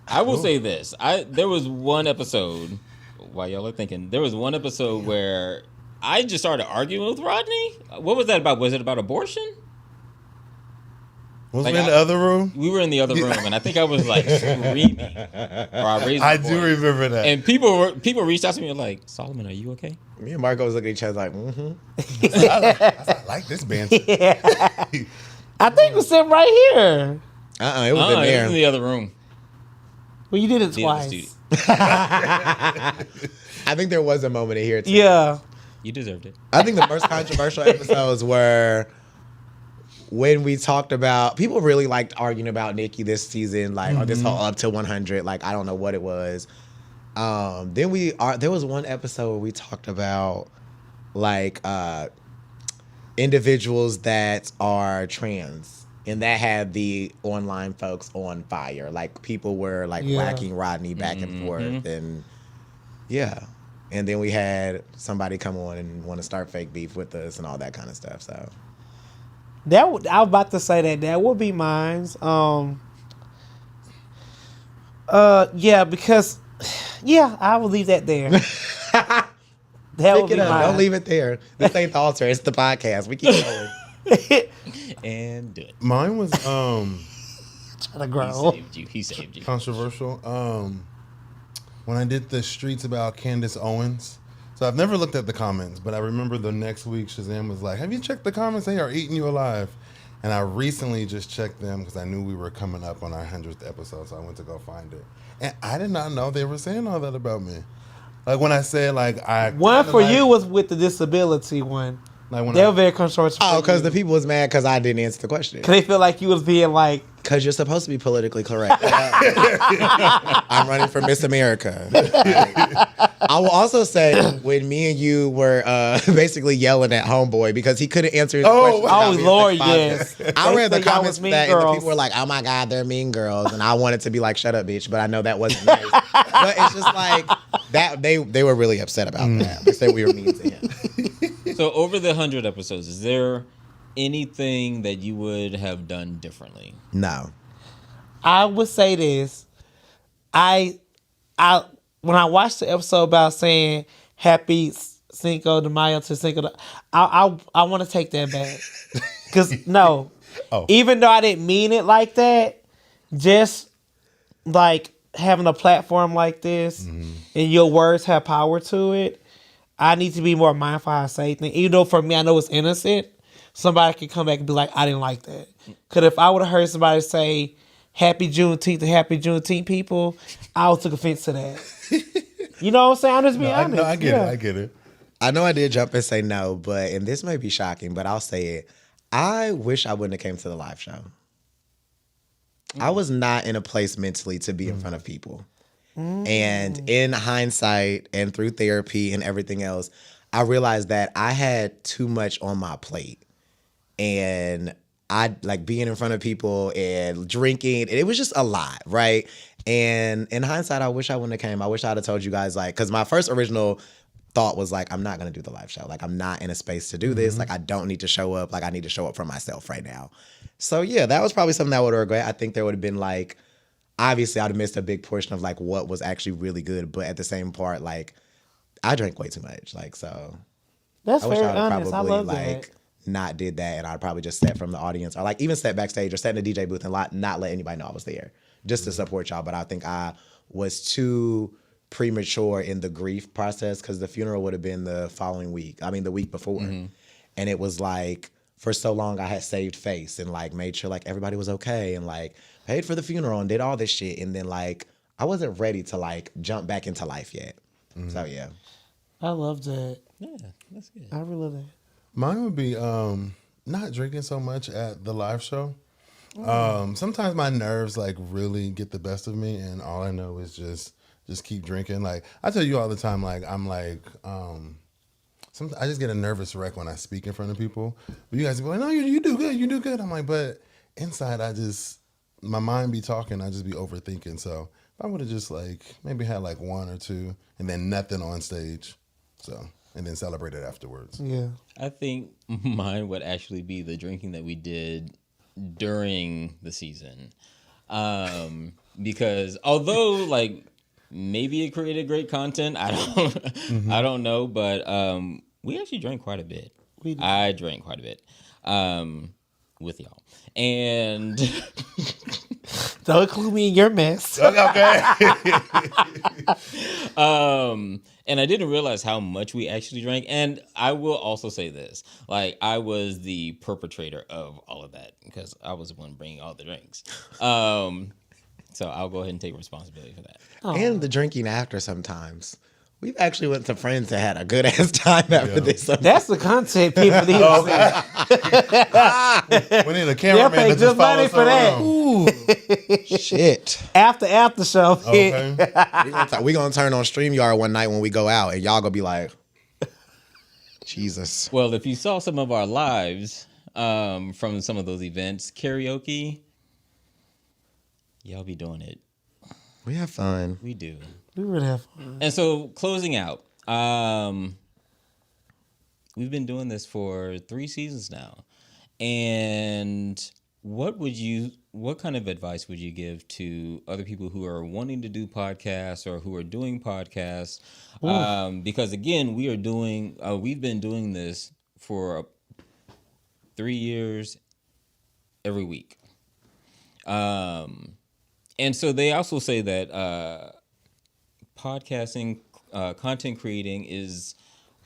I will say this. There was one episode, while y'all are thinking, there was one episode where I just started arguing with Rodney. What was that about? Was it about abortion? Was we in the other room? We were in the other room, and I think I was like screaming. Or I raised my voice. do remember that. And people reached out to me and were like, Solomon, are you okay? Me and Marco was looking at each other like, I like this band. I think we sitting right here. It was in there. It was in the other room. Well, you did it twice. I think there was a moment in here too. Yeah. You deserved it. I think the most controversial episodes were when we talked about, people really liked arguing about Nikki this season, like, or this whole up to 100, like, I don't know what it was. Then there was one episode where we talked about, like, individuals that are trans, and that had the online folks on fire. Like, people were, like, whacking Rodney back and forth, and, yeah. And then we had somebody come on and want to start fake beef with us and all that kind of stuff, so... I was about to say that would be mine. Because I will leave that there. That would be mine. Don't leave it there. This ain't the altar. It's the podcast. We keep going. And do it. Mine was Trying to grow. He saved you. controversial. When I did the Streetz about Candace Owens. So I've never looked at the comments, but I remember the next week Shazam was like, have you checked the comments? They are eating you alive. And I recently just checked them because I knew we were coming up on our 100th episode, so I went to go find it. And I did not know they were saying all that about me. Like when I said, like, one for you was with the disability one. Like when they were very controversial. Oh, because the people was mad because I didn't answer the question. Because they feel like you was being like... Because you're supposed to be politically correct. I'm running for Miss America. I will also say, when me and you were basically yelling at Homeboy because he couldn't answer his question. Oh, Lord, yes. I read the comments for that, and the girls. people were like, oh my God, they're mean girls. And I wanted to be like, shut up, bitch. But I know that wasn't nice. But it's just like, that they were really upset about that. They said we were mean to him. So over the 100 episodes, is there anything that you would have done differently? No. I would say this. I when I watched the episode about saying happy Cinco de Mayo to Cinco de... I want to take that back. Because, even though I didn't mean it like that, just like having a platform like this and your words have power to it, I need to be more mindful how I say things. Even though for me, I know it's innocent, somebody could come back and be like, I didn't like that. Because if I would have heard somebody say, Happy Juneteenth to Happy Juneteenth people, I would took offense to that. You know what I'm saying? I'm just being honest. No, I get it. I know I did jump and say no, and this may be shocking, but I'll say it. I wish I wouldn't have came to the live show. I was not in a place mentally to be in front of people. And in hindsight and through therapy and everything else, I realized that I had too much on my plate. And I like being in front of people and drinking. And it was just a lot, right? And in hindsight, I wish I wouldn't have came. I wish I'd have told you guys, like, because my first original thought was like, I'm not going to do the live show. Like, I'm not in a space to do this. Like, I don't need to show up. Like, I need to show up for myself right now. So, yeah, that was probably something I would have regret. I think there would have been like, obviously, I'd have missed a big portion of like what was actually really good. But at the same part, like, I drank way too much. Like, so. That's I wish very I would honest. probably I love like that. not did that, and I'd probably just sat from the audience, or like even sat backstage or sat in the DJ booth and not let anybody know I was there, just to support y'all. But I think I was too premature in the grief process because the funeral would have been the following week. I mean, the week before, and it was like for so long I had saved face and like made sure like everybody was okay and like paid for the funeral and did all this shit, and then like I wasn't ready to like jump back into life yet. So yeah, I love that. Yeah, that's good. I really love that. Mine would be not drinking so much at the live show. Sometimes my nerves like really get the best of me, and all I know is just keep drinking. Like I tell you all the time, like I'm like I just get a nervous wreck when I speak in front of people. But you guys be like, no, you do good, you do good. I'm like, but inside my mind be talking, I just be overthinking. So I would have just like maybe had like one or two and then nothing on stage. So, and then celebrate it afterwards. Yeah. I think mine would actually be the drinking that we did during the season. Because although like maybe it created great content, I don't know, but we actually drank quite a bit. I drank quite a bit with y'all. And don't include me in your mess. Okay. And I didn't realize how much we actually drank. And I will also say this, like I was the perpetrator of all of that because I was the one bringing all the drinks. So I'll go ahead and take responsibility for that. And the drinking after sometimes. We've actually went to friends that had a good ass time after this. That's the content people need to see. We need a cameraman pay to just good money follow us for that. around. Shit. After show. Okay. We gonna turn on StreamYard one night when we go out, and y'all gonna be like, Jesus. Well, if you saw some of our lives from some of those events, karaoke, y'all be doing it. We have fun. We do. We would have fun. And so closing out, we've been doing this for 3 seasons now. And what kind of advice would you give to other people who are wanting to do podcasts or who are doing podcasts? Because again, we've been doing this for 3 years every week. And so they also say that podcasting, content creating is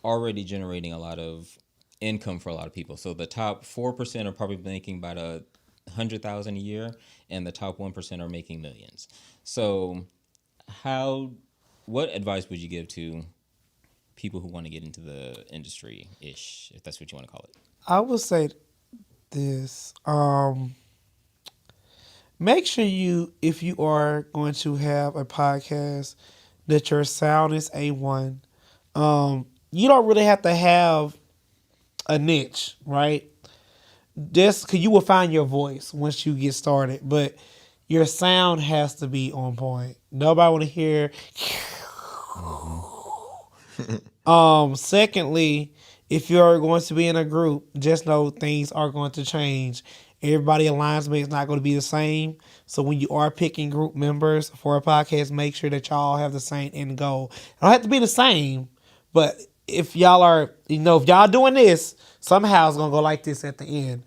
already generating a lot of income for a lot of people. So the top 4% are probably making about $100,000 a year, and the top 1% are making millions. So what advice would you give to people who want to get into the industry-ish, if that's what you want to call it? I would say this. Make sure if you are going to have a podcast, that your sound is A1. You don't really have to have a niche, right? Just because you will find your voice once you get started, but your sound has to be on point. Nobody want to hear. Secondly, if you're going to be in a group, just know things are going to change. Everybody's alignment is not going to be the same. So when you are picking group members for a podcast, make sure that y'all have the same end goal. It don't have to be the same, but if y'all are, if y'all doing this, somehow it's going to go like this at the end.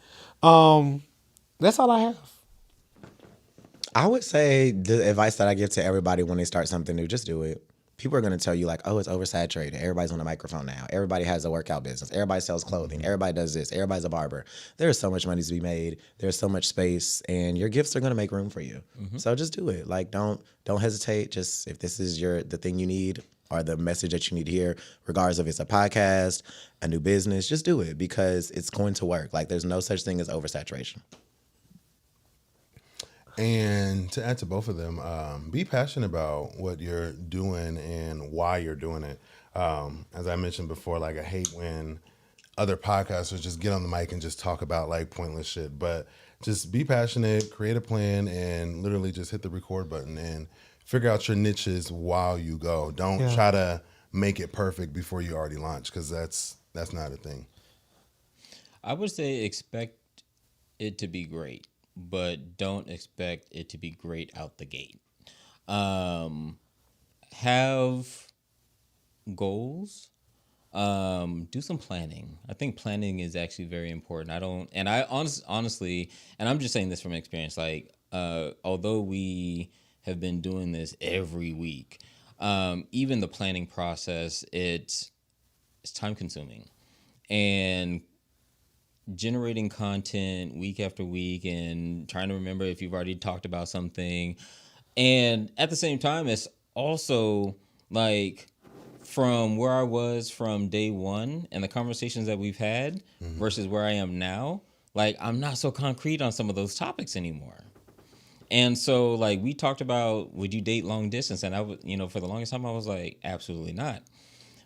That's all I have. I would say the advice that I give to everybody when they start something new, just do it. People are going to tell you like, oh, it's oversaturated. Everybody's on a microphone now. Everybody has a workout business. Everybody sells clothing. Everybody does this. Everybody's a barber. There's so much money to be made. There's so much space, and your gifts are going to make room for you. So just do it. Like, don't hesitate. Just if this is the thing you need or the message that you need to hear, regardless if it's a podcast, a new business, just do it because it's going to work. Like, there's no such thing as oversaturation. And to add to both of them, be passionate about what you're doing and why you're doing it. As I mentioned before, like I hate when other podcasters just get on the mic and just talk about like pointless shit. But just be passionate, create a plan, and literally just hit the record button and figure out your niches while you go. Don't try to make it perfect before you already launch, because that's not a thing. I would say expect it to be great, but don't expect it to be great out the gate. Have goals. Do some planning. I think planning is actually very important. Honestly, and I'm just saying this from experience, like, although we have been doing this every week, even the planning process, it's time consuming. And generating content week after week and trying to remember if you've already talked about something. And at the same time, it's also like from where I was from day one and the conversations that we've had versus where I am now, like I'm not so concrete on some of those topics anymore. And so like we talked about, would you date long distance? And I would, for the longest time I was like, absolutely not.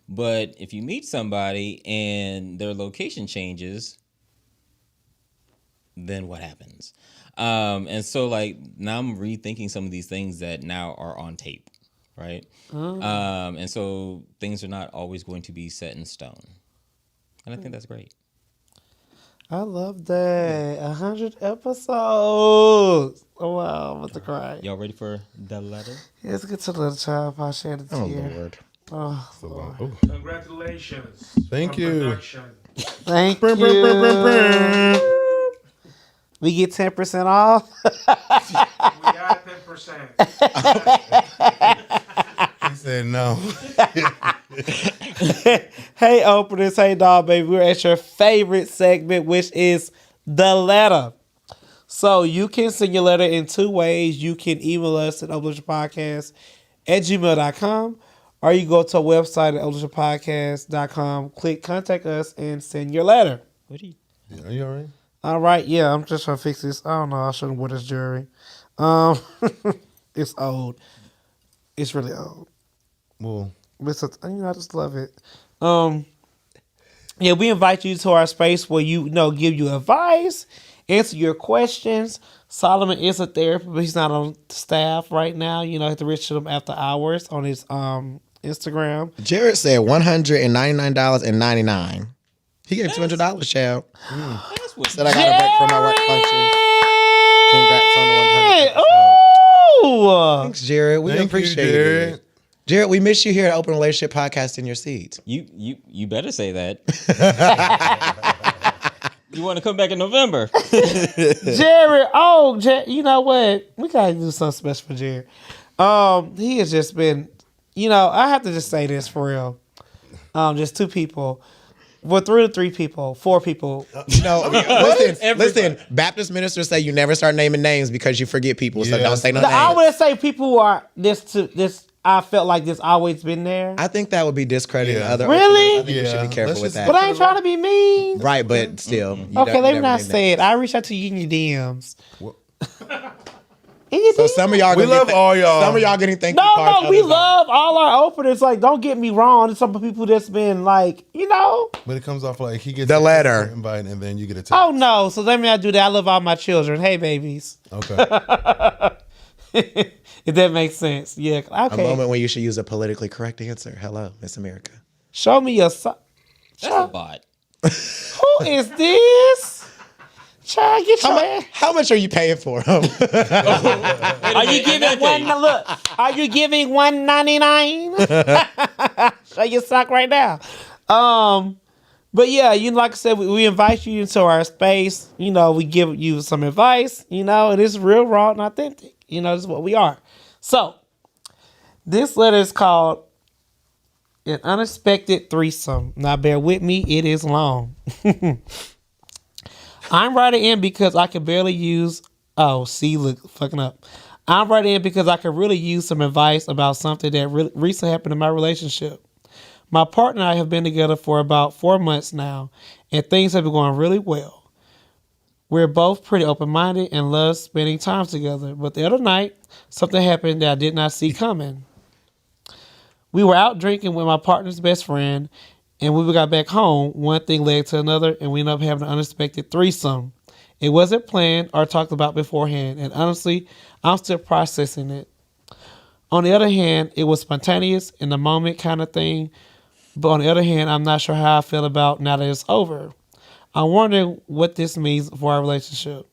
But if you meet somebody and their location changes, then what happens? And so like now I'm rethinking some of these things that now are on tape, right? And so things are not always going to be set in stone, and I think that's great. I love that. 100 episodes. Oh wow, I'm about to cry. Y'all ready for the letter? Yeah, let's get to the little child. I'll share the tear. Lord. Oh, So long. Ooh. Congratulations. Thank on you. production. thank you. We get 10% off. We got 10%. He said no. Hey, openers. Hey, dog, baby. We're at your favorite segment, which is the letter. So you can send your letter in two ways. You can email us at openrelationshippodcast@gmail.com, or you go to our website at openrelationshippodcast.com, click contact us, and send your letter. What do you? Are you all right? All right, yeah, I'm just trying to fix this. I don't know. I shouldn't wear this jewelry. It's old. It's really old. Well, But I just love it. Yeah, we invite you to our space where give you advice, answer your questions. Solomon is a therapist, but he's not on staff right now. You have to reach him after hours on his Instagram. Jared said $199.99. He gave $200, child. That's what. Said I got a break from my work function. Congrats on the 100 episode. Ooh! Thanks, Jared. We thank appreciate you, Jared. it. Jared, we miss you here at Open Relationship Podcast in your seat. You better say that. You want to come back in November? Jared, you know what? We gotta do something special for Jared. He has just been, I have to just say this for real. Just two people. Well, 3 people, 4 people. Listen. Baptist ministers say you never start naming names because you forget people, so don't say no names. I would say people who are this. I felt like this always been there. I think that would be discrediting other. Really? I think we should be careful with that. But I ain't trying to be mean. Right, but still. Okay, let me not say it. I reached out to you in your DMs. So some of y'all, we love all y'all. Some of y'all getting thank you No, cards. we love all our openers. Like, don't get me wrong. There's some people that's been like, But it comes off like he gets The letter. invite and then you get a text. Oh no! So let me not do that. I love all my children. Hey, babies. Okay. If that makes sense. Yeah. A Okay. moment when you should use a politically correct answer. Hello, Miss America. Show me your son. That's a bot. Who is this? Child, get your ass. How much are you paying for him? Are you giving look? Are you giving $199? Show your sock right now. But yeah, like I said, we invite you into our space. We give you some advice. It is real, raw, and authentic. This is what we are. So this letter is called An Unexpected Threesome. Now bear with me, it is long. I'm writing in because I can barely use. Oh, see, look, fucking up. I'm writing in because I could really use some advice about something that recently happened in my relationship. My partner and I have been together for about 4 months now, and things have been going really well. We're both pretty open-minded and love spending time together. But the other night, something happened that I did not see coming. We were out drinking with my partner's best friend, and when we got back home, one thing led to another, and we ended up having an unexpected threesome. It wasn't planned or talked about beforehand, and honestly, I'm still processing it. On the other hand, it was spontaneous, in the moment kind of thing, but on the other hand, I'm not sure how I feel about now that it's over. I'm wondering what this means for our relationship.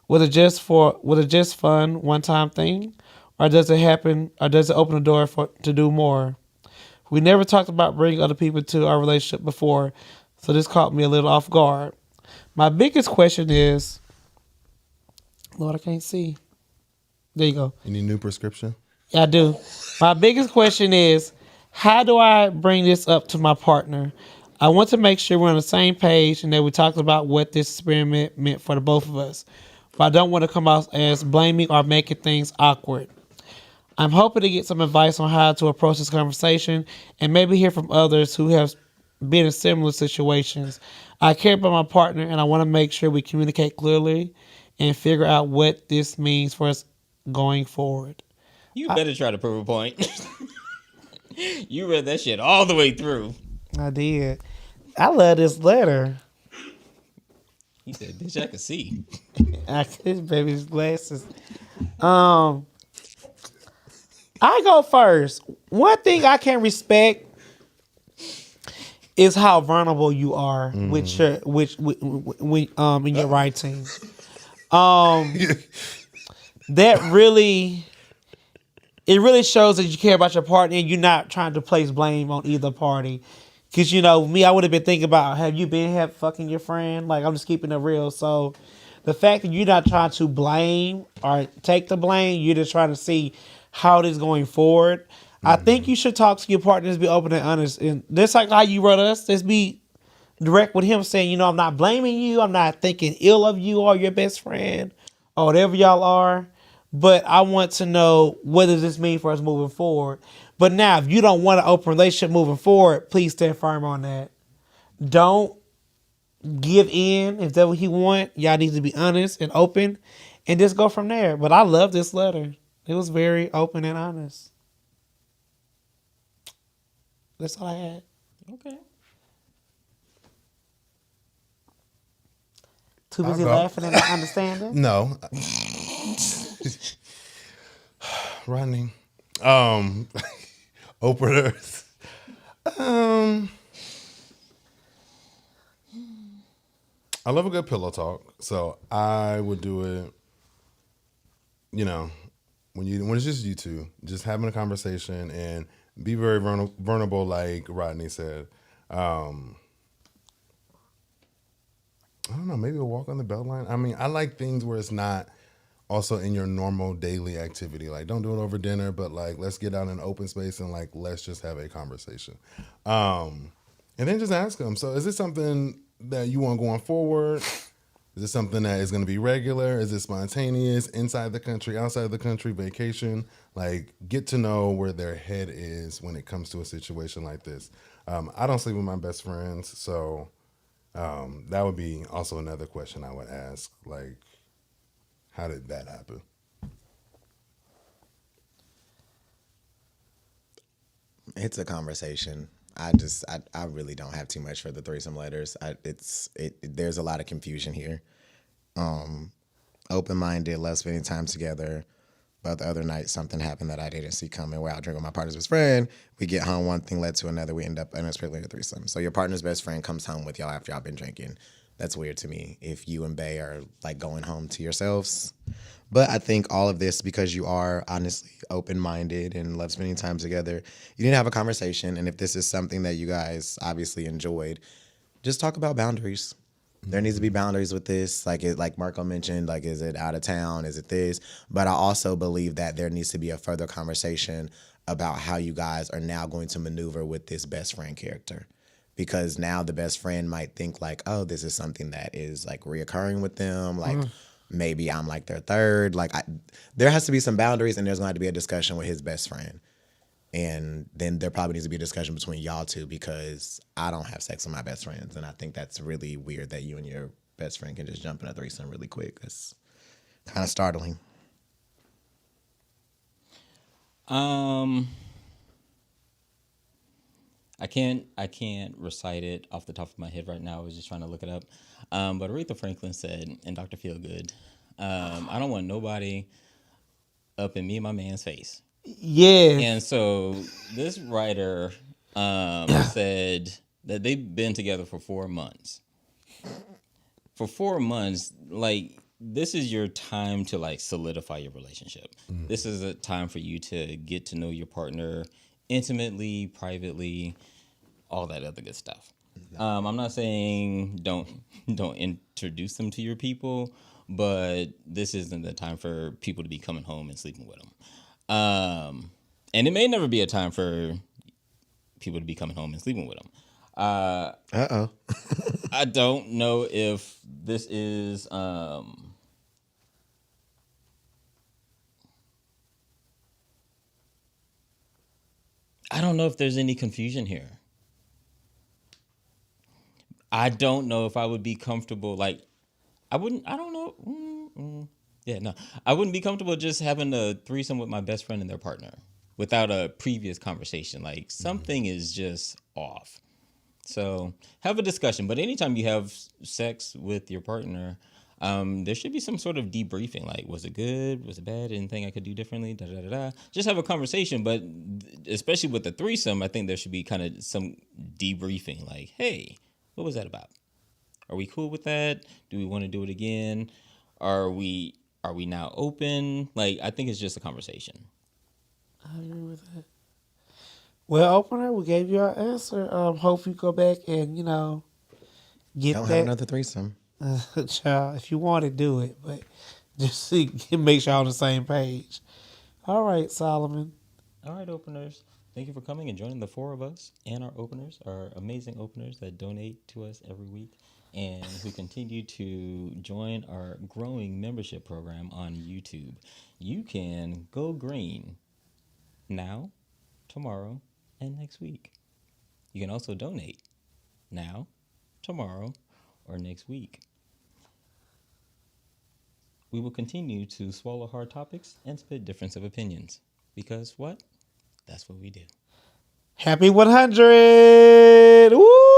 Was it just fun, one-time thing, or does it happen, or does it open the door to do more? We never talked about bringing other people to our relationship before, so this caught me a little off guard. My biggest question is, Lord, I can't see. There you go. You need a new prescription? Yeah, I do. My biggest question is, how do I bring this up to my partner? I want to make sure we're on the same page and that we talked about what this experiment meant for the both of us. But I don't want to come out as blaming or making things awkward. I'm hoping to get some advice on how to approach this conversation and maybe hear from others who have been in similar situations. I care about my partner and I want to make sure we communicate clearly and figure out what this means for us going forward. You better try to prove a point. You read that shit all the way through. I did. I love this letter. He said, "Bitch, I can see." His baby's glasses. I go first. One thing I can respect is how vulnerable you are with your in your writing. That really it really shows that you care about your partner and you're not trying to place blame on either party. Cause me, I would have been thinking about have you been fucking your friend? Like I'm just keeping it real. So the fact that you're not trying to blame or take the blame, you're just trying to see how it is going forward. I think you should talk to your partners, be open and honest, and just like how you wrote us, just be direct with him, saying, I'm not blaming you, I'm not thinking ill of you or your best friend or whatever y'all are, but I want to know what does this mean for us moving forward. But now, if you don't want an open relationship moving forward, please stand firm on that. Don't give in if that's what he want. Y'all need to be honest and open, and just go from there. But I love this letter. It was very open and honest. That's all I had. Okay. Too busy laughing and not understanding? No. Rodney. Openers. I love a good pillow talk, so I would do it. When it's just you two, just having a conversation and be very vulnerable, like Rodney said. I don't know, maybe a walk on the belt line. I mean, I like things where it's not also in your normal daily activity. Like, don't do it over dinner, but like, let's get out in open space and like, let's just have a conversation. And then just ask them. So, is this something that you want going forward? Is this something that is going to be regular? Is it spontaneous? Inside the country, outside the country, vacation? Like, get to know where their head is when it comes to a situation like this. I don't sleep with my best friends, so that would be also another question I would ask. Like, how did that happen? It's a conversation. I really don't have too much for the threesome letters. There's a lot of confusion here. Open-minded, love spending time together. But the other night, something happened that I didn't see coming. We're out drinking with my partner's best friend. We get home, one thing led to another. We end up unexpectedly in a threesome. So your partner's best friend comes home with y'all after y'all been drinking. That's weird to me. If you and Bae are like going home to yourselves. But I think all of this, because you are honestly open-minded and love spending time together, you need to have a conversation. And if this is something that you guys obviously enjoyed, just talk about boundaries. There needs to be boundaries with this. Like Marco mentioned, like, is it out of town? Is it this? But I also believe that there needs to be a further conversation about how you guys are now going to maneuver with this best friend character. Because now the best friend might think like, oh, this is something that is like reoccurring with them. Like, maybe I'm like their third. Like, there has to be some boundaries, and there's going to have to be a discussion with his best friend. And then there probably needs to be a discussion between y'all two, because I don't have sex with my best friends. And I think that's really weird that you and your best friend can just jump in a threesome really quick. That's kind of startling. I can't recite it off the top of my head right now. I was just trying to look it up. But Aretha Franklin said, and Dr. Feelgood, I don't want nobody up in me and my man's face. Yeah. And so this writer said that they've been together for 4 months. For 4 months, like, this is your time to like solidify your relationship. This is a time for you to get to know your partner intimately, privately, all that other good stuff. I'm not saying don't introduce them to your people, but this isn't the time for people to be coming home and sleeping with them. And it may never be a time for people to be coming home and sleeping with them. Uh-oh. I don't know if this is I don't know if there's any confusion here. I don't know if I would be comfortable, like, I don't know. Yeah, no. I wouldn't be comfortable just having a threesome with my best friend and their partner without a previous conversation. Like, something is just off. So have a discussion. But anytime you have sex with your partner, there should be some sort of debriefing. Like, was it good? Was it bad? Anything I could do differently? Da da da da. Just have a conversation. But especially with the threesome, I think there should be kind of some debriefing. Like, hey, what was that about? Are we cool with that? Do we want to do it again? Are we now open? Like, I think it's just a conversation. I agree with that. Well, opener, we gave you our answer. Hope you go back and get Don't that. have another threesome. Child, if you want to do it, but just make sure you're on the same page. All right, Solomon. All right, openers. Thank you for coming and joining the four of us and our openers, our amazing openers that donate to us every week and who continue to join our growing membership program on YouTube. You can go green now, tomorrow, and next week. You can also donate now, tomorrow, or next week. We will continue to swallow hard topics and spit difference of opinions. Because what? That's what we do. Happy 100! Woo!